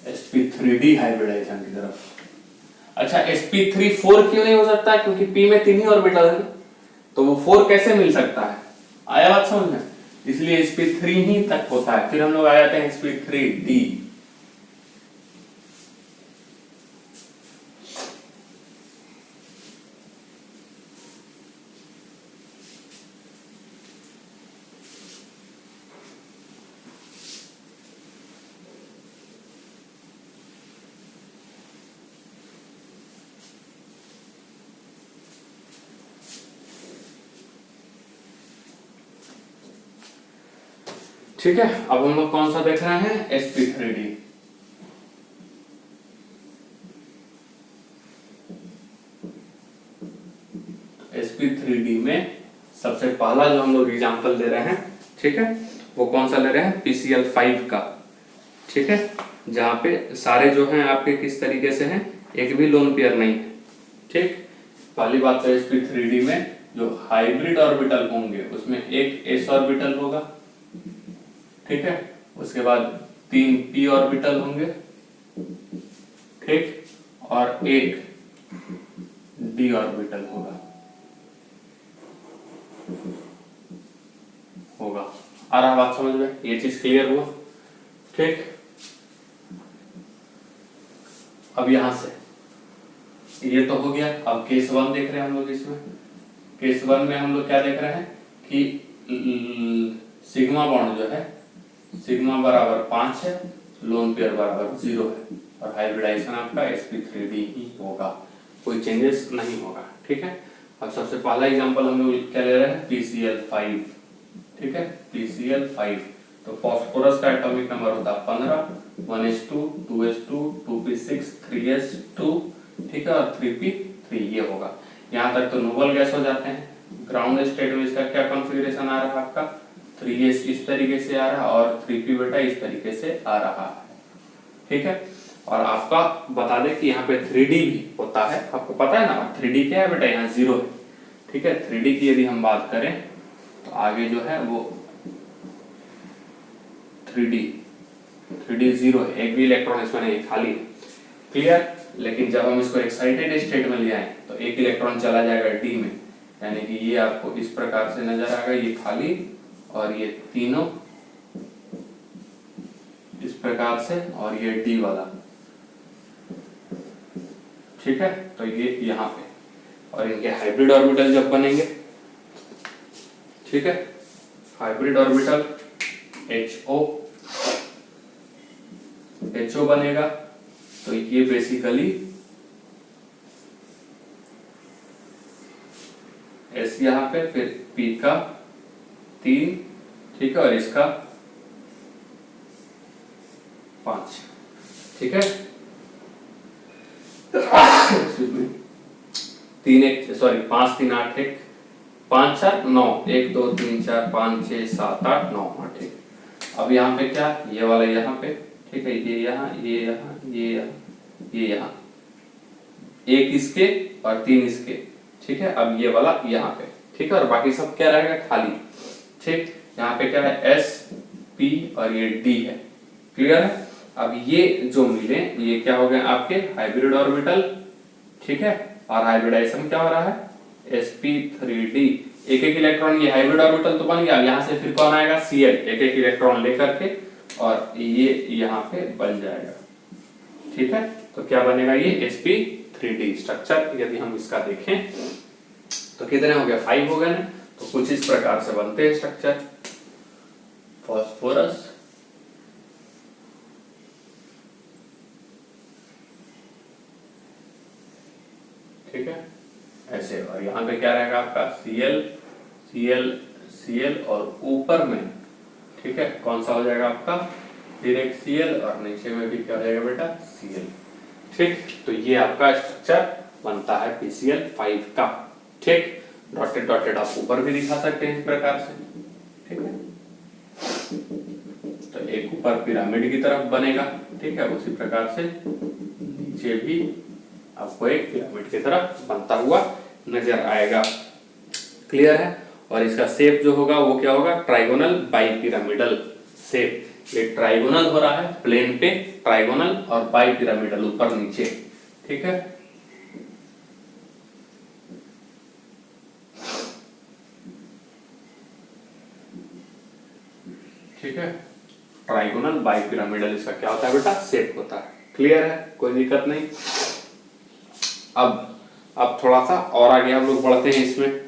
sp3d हाइब्रिडाइजेशन की तरफ। अच्छा, sp3 4 क्यों नहीं हो सकता, क्योंकि p में 3 ही ऑर्बिटल है, तो वो 4 कैसे मिल सकता है, आया बात समझ में, इसलिए sp3 ही तक होता है। फिर हम लोग आ जाते हैं sp3d, ठीक है। अब हम लोग कौन सा देख रहे हैं, sp3d। sp3d में सबसे पहला जो हम लोग एग्जांपल ले रहे हैं, ठीक है, वो कौन सा ले रहे हैं, PCl5 का, ठीक है, जहां पे सारे जो हैं आपके किस तरीके से हैं, एक भी लोन पेयर नहीं है, ठीक। पहली बात तो sp3d में जो हाइब्रिड ऑर्बिटल होंगे उसमें एक s ऑर्बिटल होगा, ठीक है, उसके बाद 3 p ऑर्बिटल होंगे, ठीक, और एक d ऑर्बिटल होगा, आ रहा बात समझ में, ये चीज क्लियर हुआ, ठीक। अब यहां से ये तो हो गया। अब केस 1 देख रहे हैं हम लोग, इसमें केस 1 में हम लोग क्या देख रहे हैं कि सिग्मा बॉन्ड जो है, सिग्मा बराबर 5 है, लोन पेयर बराबर 0 है, और हाइब्रिडाइजेशन आपका sp3d ही होगा, कोई चेंजेस नहीं होगा, ठीक है। अब सबसे पहला एग्जांपल हम लोग क्या ले रहे हैं, PCl5, ठीक है, PCl5। तो फास्फोरस का एटॉमिक नंबर होता है 15, 1s2, 2s2, 2p6, 3s2, ठीक है, और 3p3 ये होगा। यहाँ तक तो नोबल गैस हो जाते हैं। ग्राउंड स्टेट में इसका क्या कॉन्फ़िगरेशन आ रहा है आपका, 3s इस तरीके से आ रहा है और 3p बेटा इस तरीके से आ रहा है, ठीक है। और आपका बता दें कि यहाँ पे 3d भी होता है, आपको पता है ना 3d क्या है बेटा, यहाँ 0 है, ठीक है। 3d की यदि हम बात करें तो आगे जो है वो 3d 0 है, एक भी इलेक्ट्रॉन इसमें नहीं, खाली है, क्लियर। लेकिन जब हम इसको एक्साइटेड स्टेट में ले आए तो एक इलेक्ट्रॉन चला जाएगा d में, यानी कि ये आपको इस प्रकार से नजर आएगा, ये खाली और ये तीनों इस प्रकार से, और ये d वाला, ठीक है। तो ये यहाँ पे, और इनके हाइब्रिड ऑर्बिटल जब बनेंगे, ठीक है, हाइब्रिड ऑर्बिटल HO बनेगा, तो ये बेसिकली S यहाँ पे, फिर P का 3, ठीक है, और इसका 5, ठीक है। 5 3 8 1 5 4 9 1 2 3 4 5 6 7 8 9, ठीक। अब यहाँ पे क्या, ये वाला यहाँ पे, ठीक है, ये यहाँ, ये यहाँ, ये यहाँ, ये यहाँ, एक इसके और 3 इसके, ठीक है। अब ये वाला यहाँ पे, ठीक है, और बाकी सब क्या रहेगा, खाली, ठीक। यहाँ पे क्या है, एस पी और ये डी है, क्लियर है। अब ये जो मिले ये क्या हो गए आपके हाइब्रिड ऑर्बिटल, ठीक है, और हाइब्रिडाइजेशन क्या हो रहा है, sp3d, एक एक इलेक्ट्रॉन, ये हाइब्रिड ऑर्बिटल तो बन गया। यहाँ से फिर कौन आएगा, Cl, एक एक इलेक्ट्रॉन लेकर के, और ये यहाँ पे बन जाएगा, ठीक है। तो क्या बनेगा, ये sp3d स्ट्रक्चर। यदि हम इसका देखें तो कितने हो गए, 5 हो गए ना। तो कुछ इस प्रकार से बनते हैं स्ट्रक्चर, फास्फोरस, ठीक है, ऐसे। और यहाँ पे क्या रहेगा आपका Cl Cl Cl, और ऊपर में, ठीक है, कौन सा हो जाएगा आपका, फिर एक Cl, और नीचे में भी क्या हो जाएगा बेटा, Cl, ठीक। तो ये आपका स्ट्रक्चर बनता है PCl5 का, ठीक। डॉटेड डॉटेड आप ऊपर भी दिखा सकते हैं इस प्रकार से, ठीक है। तो एक ऊपर पिरामिड की तरफ बनेगा, ठीक है, उसी प्रकार से नीचे भी आपको एक पिरामिड की तरफ बनता हुआ नजर आएगा, क्लियर है। और इसका शेप जो होगा वो क्या होगा, ट्राइगोनल बाइपिरामिडल शेप। ये ट्राइगोनल हो रहा है, प्लेन पे ट्राइगोनल, और बाइपिरामिडल ऊपर नीचे, ठीक है। ठीक है, ट्राइगोनल बाइपिरामिडल इसका क्या होता है बेटा, शेप होता है, क्लियर है, कोई दिक्कत नहीं। अब थोड़ा सा और आगे हम लोग बढ़ते हैं, इसमें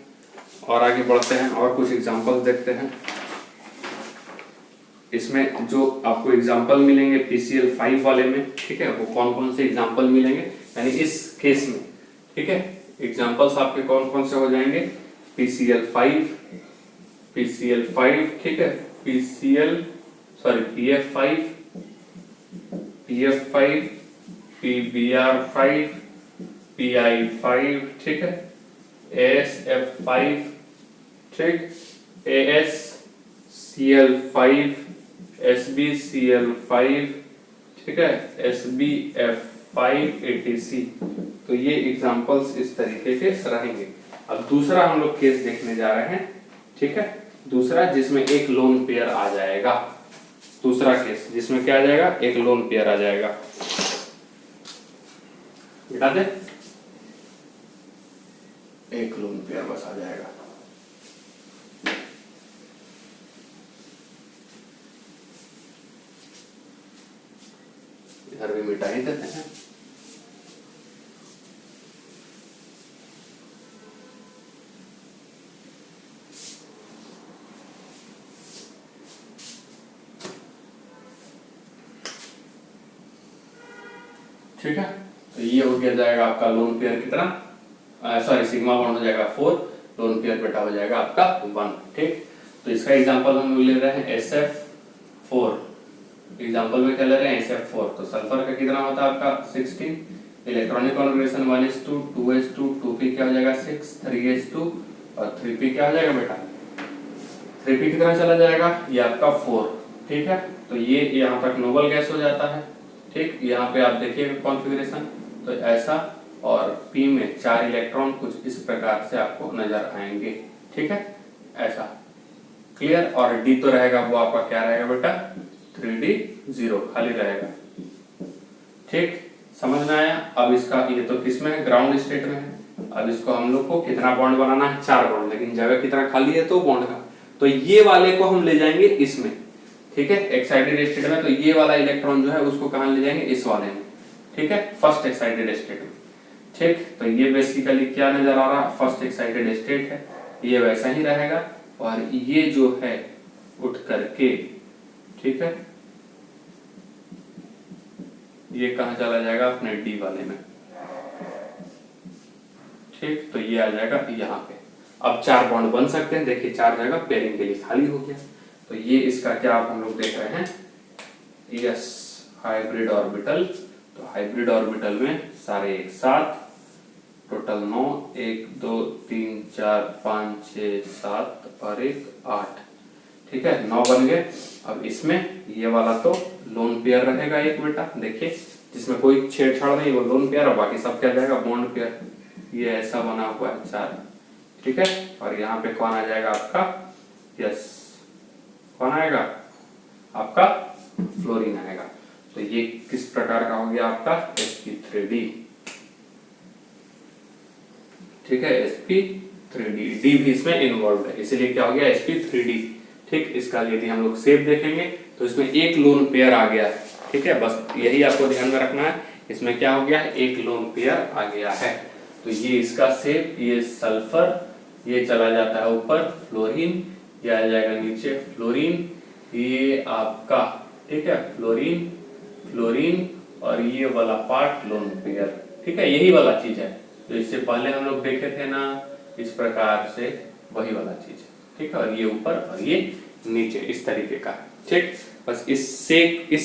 और आगे बढ़ते हैं और कुछ एग्जांपल्स देखते हैं। इसमें जो आपको एग्जांपल मिलेंगे PCl5 वाले में, ठीक है, वो कौन कौन से एग्जांपल मिलेंगे, यानी इस केस में, ठीक है, एग्जांपल्स आपके कौन कौन से हो जाएंगे, PCl5, ठीक है, PF5, PBr5, PI5, ठीक है, ASF5, ठीक, ASCl5, SbCl5, ठीक है, SbF5 etc। तो ये एग्जांपल्स इस तरीके के रहेंगे। अब दूसरा हम लोग केस देखने जा रहे हैं, ठीक है, दूसरा जिसमें एक लोन पेयर आ जाएगा, दूसरा केस जिसमें क्या आ जाएगा, एक लोन पेयर आ जाएगा, बेटा दे, एक लोन पेयर बस आ जाएगा। इधर भी मिटा ही देते हैं। ठीक है, तो ये हो गया जाएगा आपका लोन पेयर कितना, सॉरी सिग्मा बॉन्ड हो जाएगा 4, लोन पेयर बेटा हो जाएगा आपका 1, ठीक। तो इसका एग्जांपल हम ले रहे हैं SF4, एग्जांपल में क्या ले रहे हैं, SF4। तो सल्फर का कितना होता है आपका 16, electronic configuration 1s2, 2s2, 2p क्या हो जाएगा 6, 3s2, और 3p क्या हो जाएगा बेटा, 3p कितना चला जाएगा, ये आपका 4, ठीक है। तो ये यहाँ तक नोबल गैस हो जाता है, ठीक। यहाँ पे आप देखिएगा कॉन्फ़िगरेशन, तो ऐसा, और p में 4 इलेक्ट्रॉन कुछ इस प्रकार से आपको नजर आएंगे, ठीक है, ऐसा, क्लियर। और d तो रहेगा वो आपका क्या रहेगा बेटा, 3d0 खाली रहेगा, ठीक, समझ में आया। अब इसका ये तो किसमें है, ग्राउंड स्टेट में है। अब इसको हम लोग को कितना बॉन्ड बनाना है, 4 बॉन्ड, लेकिन जगह कितना खाली है, तो बॉन्ड का, तो ये वाले को हम ले जाएंगे इसमें, ठीक है, एक्साइटेड स्टेट में। तो ये वाला इलेक्ट्रॉन जो है उसको कहां ले जाएंगे, इस वाले में, ठीक है, फर्स्ट एक्साइटेड स्टेट में, ठीक। तो ये बेसिकली क्या नजर आ रहा है, फर्स्ट एक्साइटेड स्टेट है, ये वैसा ही रहेगा, और ये जो है उठ करके, ठीक है, ये कहां चला जाएगा, अपने डी वाले में, ठीक। तो ये आ जाएगा यहाँ पे। अब 4 बॉन्ड बन सकते हैं, देखिए 4 जगह पेयरिंग के लिए खाली हो गया। तो ये इसका क्या आप हम लोग देख रहे हैं, यस, हाइब्रिड ऑर्बिटल, तो हाइब्रिड ऑर्बिटल में सारे एक साथ टोटल 9, 1 2 3 4 5 6 7 और 1 8, ठीक है 9 बन गए। अब इसमें ये वाला तो लोन पेयर रहेगा एक बेटा, देखिए जिसमें कोई छेड़छाड़ नहीं वो लोन पेयर, और बाकी सब क्या जाएगा बॉन्ड पेयर। ये ऐसा बना हुआ है 4, ठीक है। और यहाँ पे कौन आ जाएगा आपका, यस कौन आएगा आपका फ्लोरीन आएगा। तो ये किस प्रकार का हो गया आपका sp3d, ठीक है sp3d, डी भी इसमें इन्वॉल्व है इसीलिए क्या हो गया sp3d, ठीक। इसका यदि हम लोग शेप देखेंगे तो इसमें एक लोन पेयर आ गया है, ठीक है। बस यही आपको ध्यान में रखना है, इसमें क्या हो गया है एक लोन पेयर आ गया है। तो ये इसका शेप, ये सल्फर, ये चला जाता है ऊपर फ्लोरीन, ये आ जाएगा नीचे फ्लोरीन, ये आपका ठीक है फ्लोरीन फ्लोरीन, और ये वाला पार्ट लोन पेयर, ठीक है। यही वाला चीज है जो इससे पहले हम लोग देखे थे ना, इस प्रकार से वही वाला चीज है, ठीक है। और ये ऊपर और ये नीचे इस तरीके का, ठीक। बस इस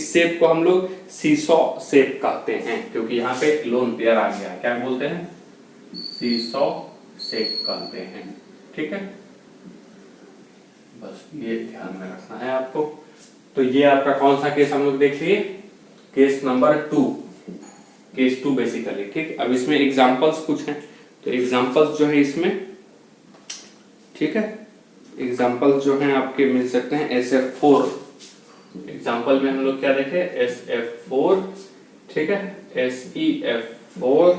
शेप को हम लोग सीसॉ शेप कहते हैं, क्योंकि यहाँ पे लोन पेयर आ गया है, क्या बोलते हैं सीसॉ शेप कहते हैं, ठीक है। बस ये ध्यान में रखना है आपको। तो ये आपका कौन सा केस हम लोग देख लिए, केस नंबर 2, केस 2 बेसिकली, ठीक। अब इसमें एग्जांपल्स कुछ हैं, तो एग्जांपल्स जो है इसमें, ठीक है, एग्जांपल्स जो हैं आपके मिल सकते हैं SF4। एग्जांपल में हम लोग क्या देखे SF4, ठीक है, SEF4,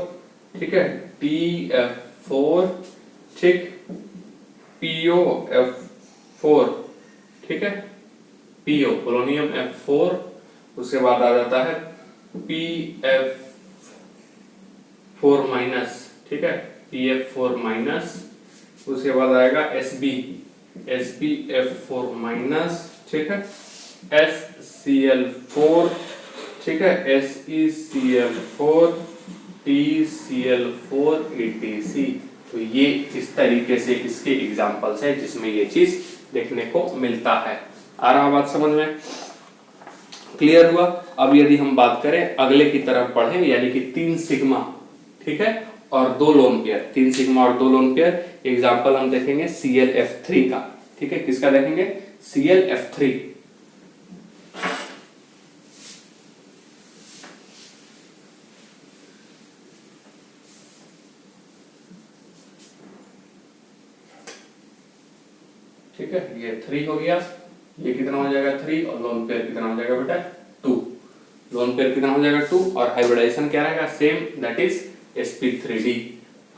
ठीक है, TF4, ठीक, POF4, ठीक है, PO पोलोनियम F4, उसके बाद आ जाता है PF4 माइनस, ठीक है, PF4 माइनस, उसके बाद आएगा SBF4 माइनस, ठीक है, SCl4, ठीक है, SeCl4, TCl4 etc। तो ये इस तरीके से इसके एग्जांपल्स है जिसमें ये चीज देखने को मिलता है। आ रहा बात समझ में, क्लियर हुआ। अब यदि हम बात करें अगले की तरफ बढ़े, यानी कि 3 सिग्मा, ठीक है, और 2 लोन पेयर, 3 सिग्मा और 2 लोन पेयर, एग्जांपल हम देखेंगे ClF3 का, ठीक है। किसका देखेंगे ClF3, ठीक है, ये 3 हो गया, ये कितना हो जाएगा 3, और लोन पेयर कितना हो जाएगा बेटा 2, लोन पेयर कितना हो जाएगा 2, और हाइब्रिडाइजेशन क्या रहेगा सेम, दैट इज sp3d।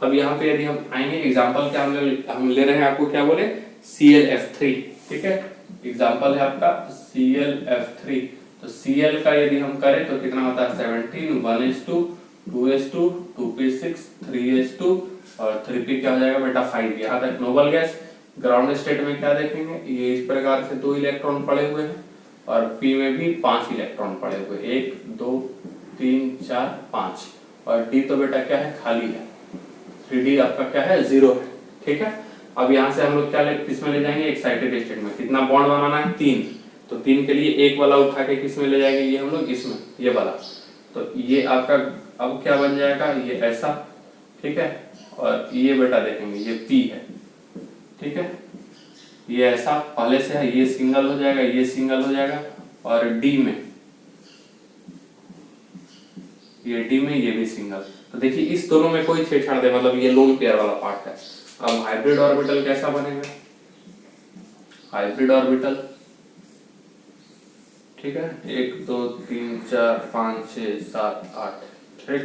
अब यहाँ पे यदि हम आएंगे एग्जांपल क्या हम ले रहे हैं, आपको क्या बोले ClF3, ठीक है, एग्जांपल है आपका ClF3। तो Cl का यदि हम करें तो कितना होता है 17, 1s2, 2s2, 2p6, 3s2 और 3p क्या हो जाएगा बेटा 5। यहाँ तक नोबल गैस। ग्राउंड स्टेट में क्या देखेंगे, ये इस प्रकार से 2 इलेक्ट्रॉन पड़े हुए हैं, और p में भी 5 इलेक्ट्रॉन पड़े हुए, 1 2 3 4 5, और d तो बेटा क्या है खाली है, 3d आपका क्या है 0 है, ठीक है। अब यहाँ से हम लोग क्या किसमें ले जाएंगे एक्साइटेड स्टेट में, कितना बॉन्ड बनाना है 3, तो 3 के लिए एक वाला उठा के किसमें ले जाएंगे, ये हम लोग इसमें, ये वाला। तो ये आपका अब क्या बन जाएगा, ये ऐसा, ठीक है, और ये बेटा देखेंगे ये p है, ठीक है, ये ऐसा पहले से है, ये सिंगल हो जाएगा, ये सिंगल हो जाएगा, और डी में, ये डी में ये भी सिंगल। तो देखिए इस दोनों में कोई छेड़छाड़ दे, मतलब ये लोन पेयर वाला पार्ट है। अब हाइब्रिड ऑर्बिटल कैसा बनेगा, हाइब्रिड ऑर्बिटल, ठीक है, 1 2 3 4 5 6 7 8, ठीक।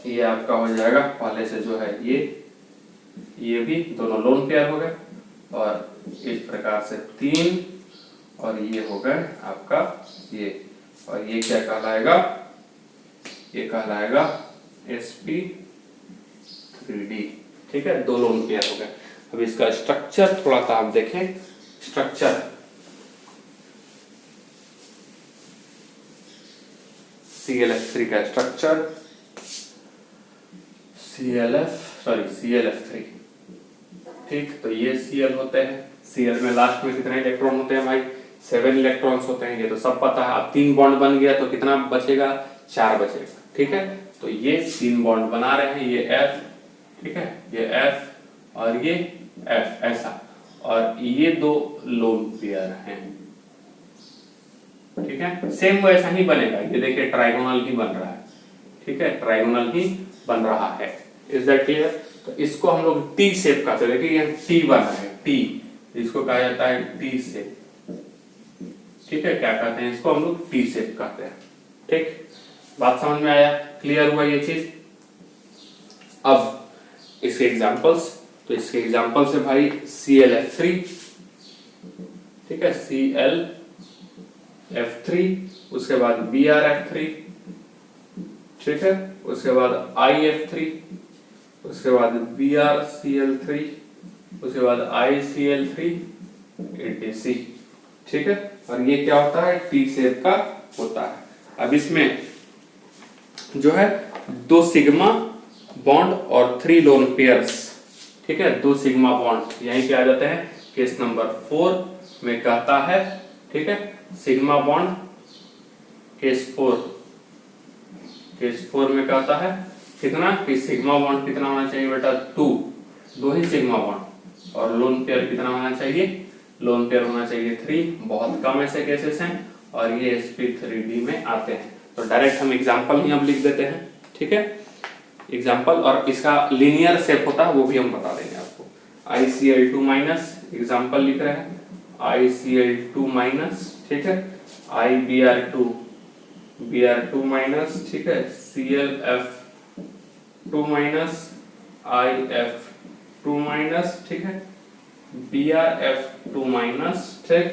ये आपका हो जाएगा पहले से जो है ये भी दोनों लोन पेयर हो गए, और इस प्रकार से 3, और ये हो गए आपका ये, और ये क्या कहलाएगा, ये कहलाएगा sp3d, ठीक है, 2 लोन पेयर हो गए। अब इसका स्ट्रक्चर थोड़ा सा आप देखें, स्ट्रक्चर ClF3 का स्ट्रक्चर, ClF3, ठीक। तो ये Cl होते हैं, Cl में लास्ट में कितने इलेक्ट्रॉन होते हैं भाई 7 इलेक्ट्रॉन्स होते हैं, ये तो सब पता है। अब 3 बॉन्ड बन गया तो कितना बचेगा, 4 बचेगा, ठीक है। तो ये 3 बॉन्ड बना रहे हैं, ये F, ठीक है, ये F और ये F ऐसा, और ये 2 लोन पेयर हैं, ठीक है। सेम वैसा ही बनेगा, ये देखिए ट्राइगोनल ही बन रहा है, ठीक है, ट्राइगोनल ही बन रहा है। Is that clear? तो इसको हम लोग टी शेप कहते हैं, देखिए ये टी बना है, टी, इसको कहा जाता है टी शेप, ठीक है। क्या कहते हैं इसको हम लोग, टी शेप कहते हैं, ठीक। बात समझ में आया, क्लियर हुआ ये चीज? अब इसके एग्जांपल्स, तो इसके एग्जांपल से भाई ClF3, ठीक है, ClF3, उसके बाद BrF3, ठीक है, उसके बाद IF3, उसके बाद BrCl3, उसके बाद ICl3, etc, ठीक है। और ये क्या होता है, टी शेप का होता है। अब इसमें जो है 2 सिग्मा बॉन्ड और 3 लोन पेयर्स, ठीक है, 2 सिग्मा बॉन्ड यहीं पे आ जाते हैं। केस नंबर 4 में कहता है, ठीक है, सिग्मा बॉन्ड, केस 4 में कहता है कितना, कि सिग्मा बॉन्ड कितना होना चाहिए बेटा, 2 ही सिग्मा बॉन्ड, और लोन पेयर कितना होना चाहिए, लोन पेयर होना चाहिए 3। बहुत कम ऐसे केसेस हैं और ये sp3d में आते हैं। तो डायरेक्ट हम एग्जांपल ही अब लिख देते हैं, ठीक है, एग्जांपल, और इसका लीनियर शेप होता है वो भी हम बता देंगे आपको। ICl2 माइनस, एग्जांपल लिख रहे हैं ICl2 माइनस, ठीक है, Br2 माइनस, ठीक है, ClF2 माइनस, IF2 माइनस, ठीक है, BrF2 माइनस, ठीक,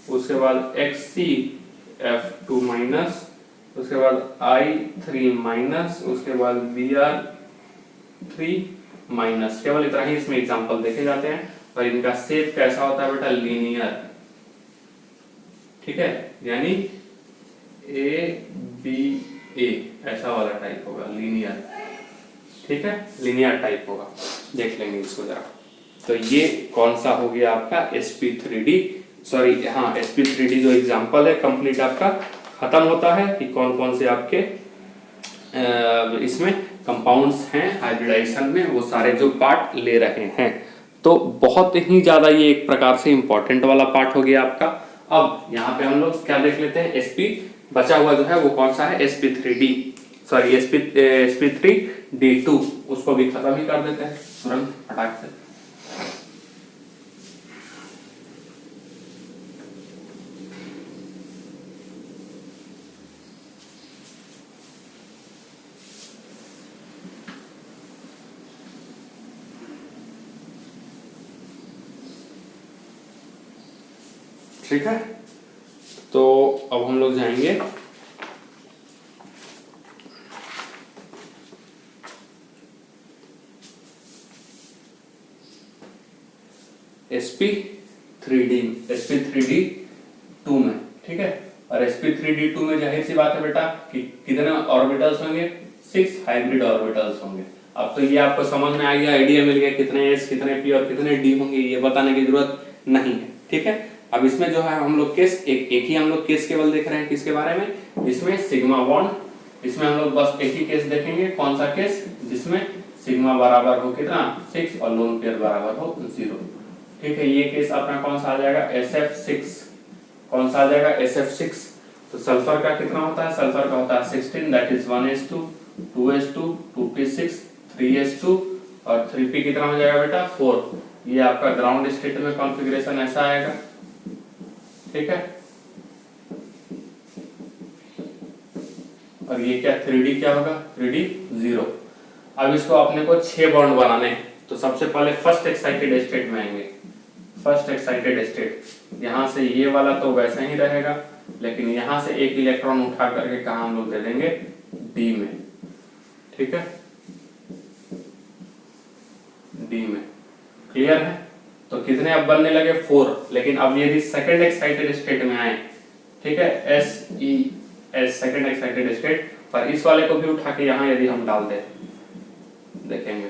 उसके बाद XCF2 माइनस, उसके बाद I3 माइनस, उसके बाद Br3 माइनस। केवल इतना ही इसमें एग्जांपल देखे जाते हैं। और इनका शेप कैसा होता है बेटा, लीनियर, ठीक है, यानी ABA ऐसा वाला टाइप होगा, लीनियर, ठीक है, लीनियर टाइप होगा। देख लेंगे इसको जरा। तो ये कौन सा हो गया आपका sp3d, सॉरी हाँ, sp3d जो एग्जांपल है कंप्लीट आपका खत्म होता है कि कौन कौन से आपके इसमें कंपाउंड्स हैं हाइब्रिडाइजेशन में, वो सारे जो पार्ट ले रहे हैं। तो बहुत ही ज्यादा ये एक प्रकार से इंपॉर्टेंट वाला पार्ट हो गया आपका। अब यहाँ पे हम लोग क्या देख लेते हैं, sp बचा हुआ जो है वो कौन सा है, sp3d, सॉरी sp3d2, उसको भी खत्म ही कर देते हैं तुरंत फटाक से। ठीक है, तो अब हम लोग जाएंगे sp3d2 में, ठीक है। और sp3d2 में जाहिर सी बात है बेटा कि कितने ऑर्बिटल्स होंगे, 6 हाइब्रिड ऑर्बिटल्स होंगे। अब तो ये आपको समझ में आ गया, आइडिया मिल गया कितने s, कितने p और कितने d होंगे, ये बताने की जरूरत नहीं है, ठीक है। अब इसमें जो है हम लोग केस एक ही हम लोग केस केवल देख रहे हैं, किसके बारे में, इसमें सिग्मा बॉन्ड। इसमें हम लोग बस एक ही केस देखेंगे, कौन सा केस, जिसमें सिग्मा बराबर हो कितना, 6 और लोन पेयर बराबर हो 0, ठीक है। ये केस अपना कौन सा आ जाएगा, SF6, कौन सा आ जाएगा, SF6। तो सल्फर का कितना होता है, सल्फर का होता है 16, that is 1s2 2s2 2p6 3s2 और 3p कितना हो जाएगा बेटा, 4। ये आपका ग्राउंड स्टेट में कॉन्फ़िगरेशन ऐसा आएगा, ठीक है। और ये क्या 3D क्या होगा, 3D 0। अब इसको अपने को 6 बॉन्ड बनाने हैं, तो सबसे पहले फर्स्ट एक्साइटेड स्टेट में आएंगे। फर्स्ट एक्साइटेड स्टेट, यहां से ये वाला तो वैसा ही रहेगा, लेकिन यहां से एक इलेक्ट्रॉन उठा करके कहा हम लोग दे देंगे D में, ठीक है, D में, क्लियर है। तो कितने अब बनने लगे, 4। लेकिन अब यदि सेकंड एक्साइटेड स्टेट में आए, ठीक है, SES सेकंड एक्साइटेड स्टेट, पर इस वाले को भी उठा के यहां यदि हम डाल दें, देखेंगे,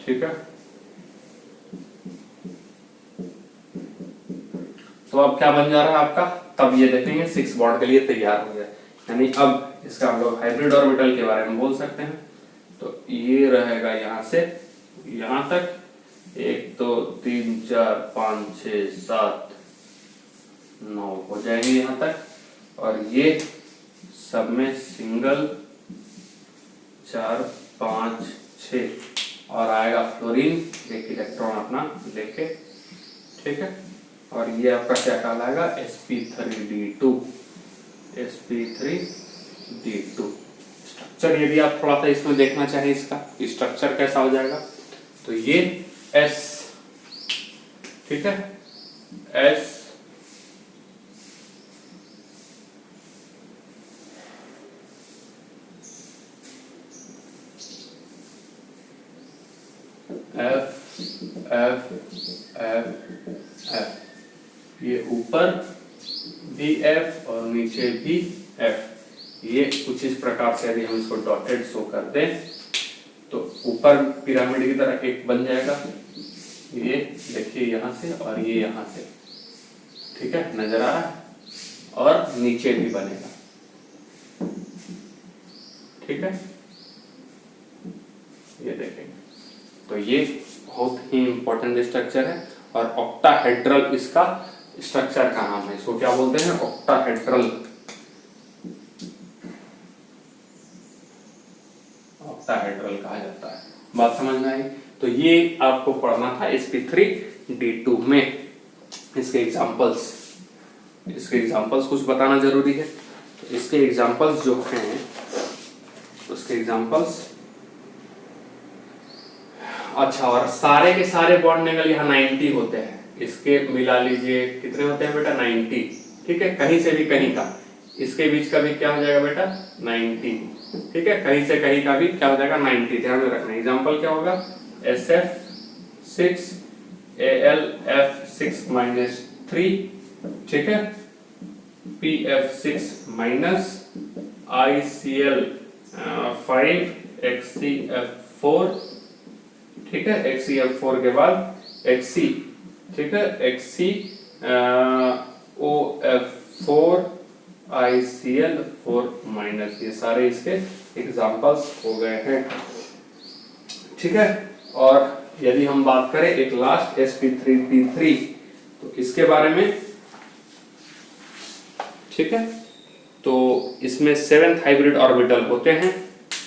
ठीक है। तो अब क्या बन जा रहा है आपका, तब ये देखेंगे 6 बॉन्ड के लिए तैयार हो गया। यानी अब इसका हम लोग हाइब्रिड ऑर्बिटल के बारे में बोल सकते हैं। तो ये रहेगा यहाँ से यहाँ तक 1 2 3 4 5 6 7 9 हो जाएंगे यहाँ तक, और ये सब में सिंगल 4 5 6 और आएगा फ्लोरीन एक इलेक्ट्रॉन अपना लेके, ठीक है। और ये आपका क्या कहलाएगा, sp3d2 sp3d2। स्ट्रक्चर यदि आप थोड़ा सा इसमें देखना चाहें इसका स्ट्रक्चर कैसा हो जाएगा, तो ये S, ठीक है, S F F F F, ये ऊपर भी F और नीचे भी F। ये कुछ इस प्रकार से यदि हम इसको डॉटेड शो कर दें तो ऊपर पिरामिड की तरह एक बन जाएगा, ये देखिए यहाँ से और ये यहाँ से, ठीक है, नजर आ रहा है, और नीचे भी बनेगा, ठीक है, ये देखेंगे। तो ये बहुत ही इंपॉर्टेंट स्ट्रक्चर है और ऑक्टाहेड्रल इसका स्ट्रक्चर का नाम है। इसको क्या बोलते हैं, ऑक्टाहेड्रल, ऑक्टाहेड्रल कहा जाता है। बात समझ में आई। तो ये आपको पढ़ना था sp3d2 में। इसके एग्जांपल्स कुछ बताना जरूरी है। तो इसके एग्जांपल्स जो हैं, उसके एग्जांपल्स, अच्छा, और सारे के सारे बॉन्ड एंगल यहाँ 90 होते हैं। इसके मिला लीजिए कितने होते हैं बेटा, 90, ठीक है, कहीं से भी कहीं का, इसके बीच का भी क्या हो जाएगा बेटा 90, ठीक है, कहीं से कहीं का भी क्या हो जाएगा 90, ध्यान में रखना। एग्जांपल क्या होगा, SF6 AlF6 -3, ठीक है, PF6 ICl5 XCF4, ठीक है, XCF4 के बाद XC, ठीक है, XCOF4 ICl4 माइनस। ये सारे इसके एग्जांपल्स हो गए हैं, ठीक है। और यदि हम बात करें एक लास्ट sp3d3, तो इसके बारे में, ठीक है, तो इसमें 7th हाइब्रिड ऑर्बिटल होते हैं,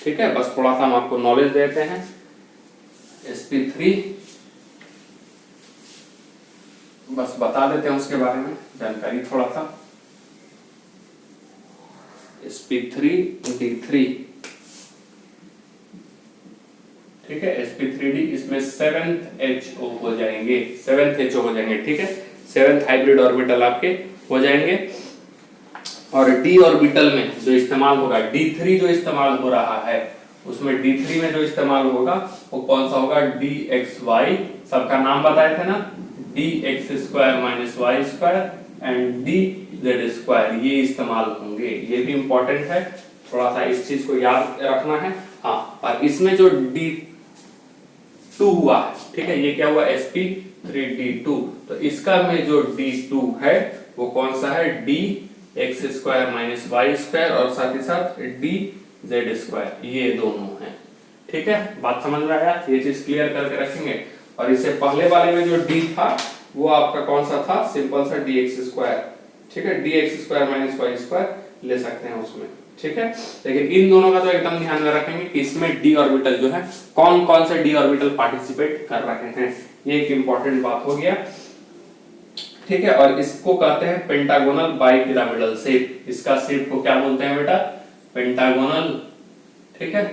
ठीक है, बस थोड़ा सा हम आपको नॉलेज देते हैं। sp3 बस बता देते हैं उसके बारे में जानकारी थोड़ा सा। sp3d3, ठीक है, sp3d, इसमें 7th HO हो जाएंगे, 7th HO हो जाएंगे, ठीक है, 7th हाइब्रिड ऑर्बिटल आपके हो जाएंगे। और d ऑर्बिटल में जो इस्तेमाल होगा, d3 जो इस्तेमाल हो रहा है, उसमें d3 में जो इस्तेमाल होगा वो कौन सा होगा, dxy, सबका नाम बताए थे ना, dx² - y² एंड dz², ये इस्तेमाल होंगे। ये भी इंपॉर्टेंट है, थोड़ा सा इस चीज को याद रखना है। हाँ, और इसमें जो d2 हुआ, ठीक है, ये क्या हुआ, sp3d2, तो इसका में जो d2 है वो कौन सा है, dx² - y² और साथ ही साथ dz², ये दोनों हैं, ठीक है। बात समझ में आया, ये चीज क्लियर करके रखेंगे। और इससे पहले वाले में जो d था वो आपका कौन सा था, सिंपल सा dx², ठीक है, dx² - y² ले सकते हैं उसमें, ठीक है। लेकिन इन दोनों का तो एकदम ध्यान में रखेंगे कि इसमें d ऑर्बिटल जो है, कौन कौन से d ऑर्बिटल पार्टिसिपेट कर रहे हैं, ये एक इंपॉर्टेंट बात हो गया, ठीक है। और इसको कहते हैं पेंटागोनल बाइपिरामिडल शेप। इसका शेप को क्या बोलते हैं बेटा, पेंटागोनल, ठीक है,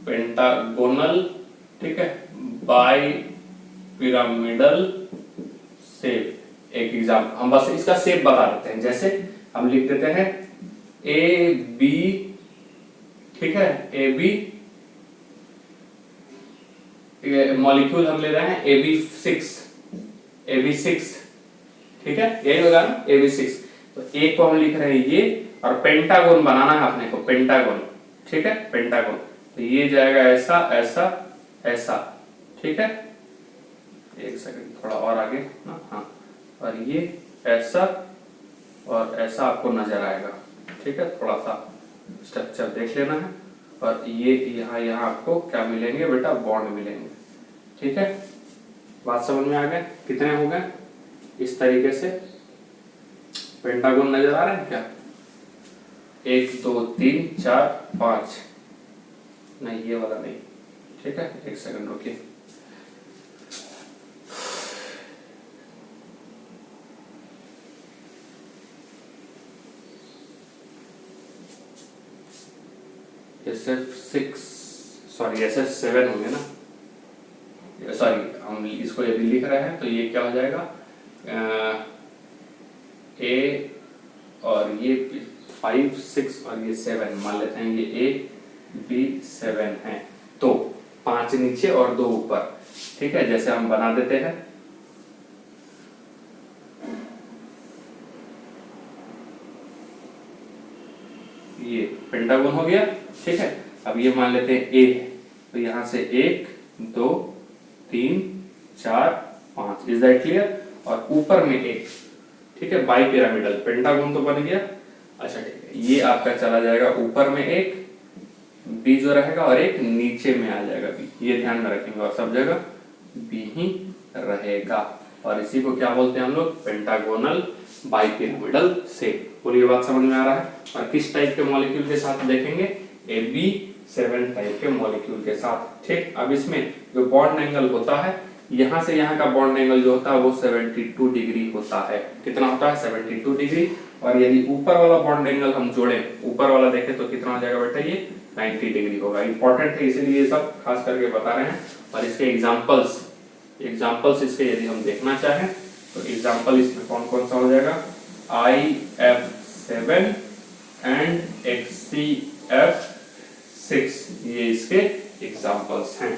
पेंटागोनल, ठीक है, बाइपिरामिडल शेप। एक एग्जाम्पल हम बस इसका शेप बता देते हैं, जैसे हम लिख देते हैं AB, ठीक है, AB, मॉलिक्यूल हम ले रहे हैं AB6, ठीक है, यही होगा ना AB6। तो एक को हम लिख रहे हैं ये, और पेंटागोन बनाना है अपने को, पेंटागोन, ठीक है, पेंटागोन, तो ये जाएगा ऐसा ऐसा ऐसा, ठीक है, एक सेकंड थोड़ा और आगे ना, हाँ, और ये ऐसा और ऐसा आपको नजर आएगा। ठीक है, थोड़ा सा स्ट्रक्चर देख लेना है। और ये यहाँ आपको क्या मिलेंगे बेटा, बॉन्ड मिलेंगे। ठीक है, बात समझ में आ गए? कितने हो गए? इस तरीके से पेंटागन नजर आ रहे हैं क्या? 1 2 3 4 5, नहीं ये वाला नहीं। ठीक है, एक सेकंड रुकिए। SF6 सॉरी SF7 होंगे ना, सॉरी हम इसको यदि लिख रहे हैं तो ये क्या हो जाएगा, A और ये 5 6 और ये 7 मान लेते हैं, ये A B 7 है, तो 5 नीचे और 2 ऊपर। ठीक है, जैसे हम बना देते हैं, ये पेंटागन हो गया। ठीक है, अब ये मान लेते हैं A, तो यहां से 1 2 3 4 5, इज दैट क्लियर? और ऊपर में 1। ठीक है, बाई पिरामिडल पेंटागन तो बन गया। अच्छा ठीक है, ये आपका चला जाएगा ऊपर में 1 B जो रहेगा और एक नीचे में आ जाएगा B, ये ध्यान में रखेंगे, और सब जगह B ही रहेगा। और इसी को क्या बोलते हैं हम लोग, पेंटागोनल बाइपिरामिडल शेप। पूरी बात समझ में आ रहा है? और किस टाइप के मॉलिक्यूल के साथ देखेंगे, AB7 टाइप के मॉलिक्यूल के साथ। ठीक, अब इसमें जो बॉन्ड एंगल होता है, यहाँ से यहाँ का बॉन्ड एंगल जो होता है वो 72 डिग्री होता है। कितना होता है? 72 डिग्री। और यदि ऊपर वाला बॉन्ड एंगल हम जोड़े, ऊपर वाला देखें तो कितना हो जाएगा बेटा, ये 90 डिग्री होगा। इंपॉर्टेंट है, इसीलिए ये सब खास करके बता रहे हैं। और इसके एग्जांपल्स इसके यदि हम देखना चाहें तो एग्जांपल इसमें कौन कौन सा हो जाएगा, IF7 एंड HCF6, ये इसके एग्जांपल्स हैं।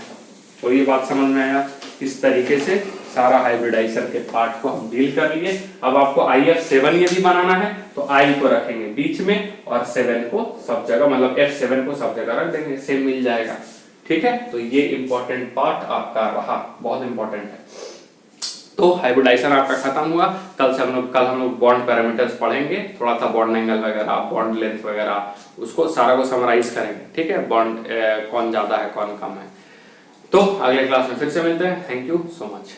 और ये बात समझ में आया? इस तरीके से सारा हाइब्रिडाइजेशन के पार्ट को हम डील कर लिए। अब आपको IF7 यदि बनाना है तो I को रखेंगे बीच में और 7 को सब जगह, मतलब F7 को सब जगह रख देंगे, सेम मिल जाएगा। ठीक है, तो ये इंपॉर्टेंट पार्ट आपका रहा, बहुत इंपॉर्टेंट है। तो हाइब्रिडाइजेशन आपका खत्म हुआ। कल हम लोग बॉन्ड पैरामीटर्स पढ़ेंगे, थोड़ा सा बॉन्ड एंगल वगैरह, बॉन्ड लेंथ वगैरह, उसको सारा को समराइज करेंगे। ठीक है, बॉन्ड कौन ज्यादा है कौन कम है। तो अगले क्लास में फिर से मिलते हैं। Thank you so much.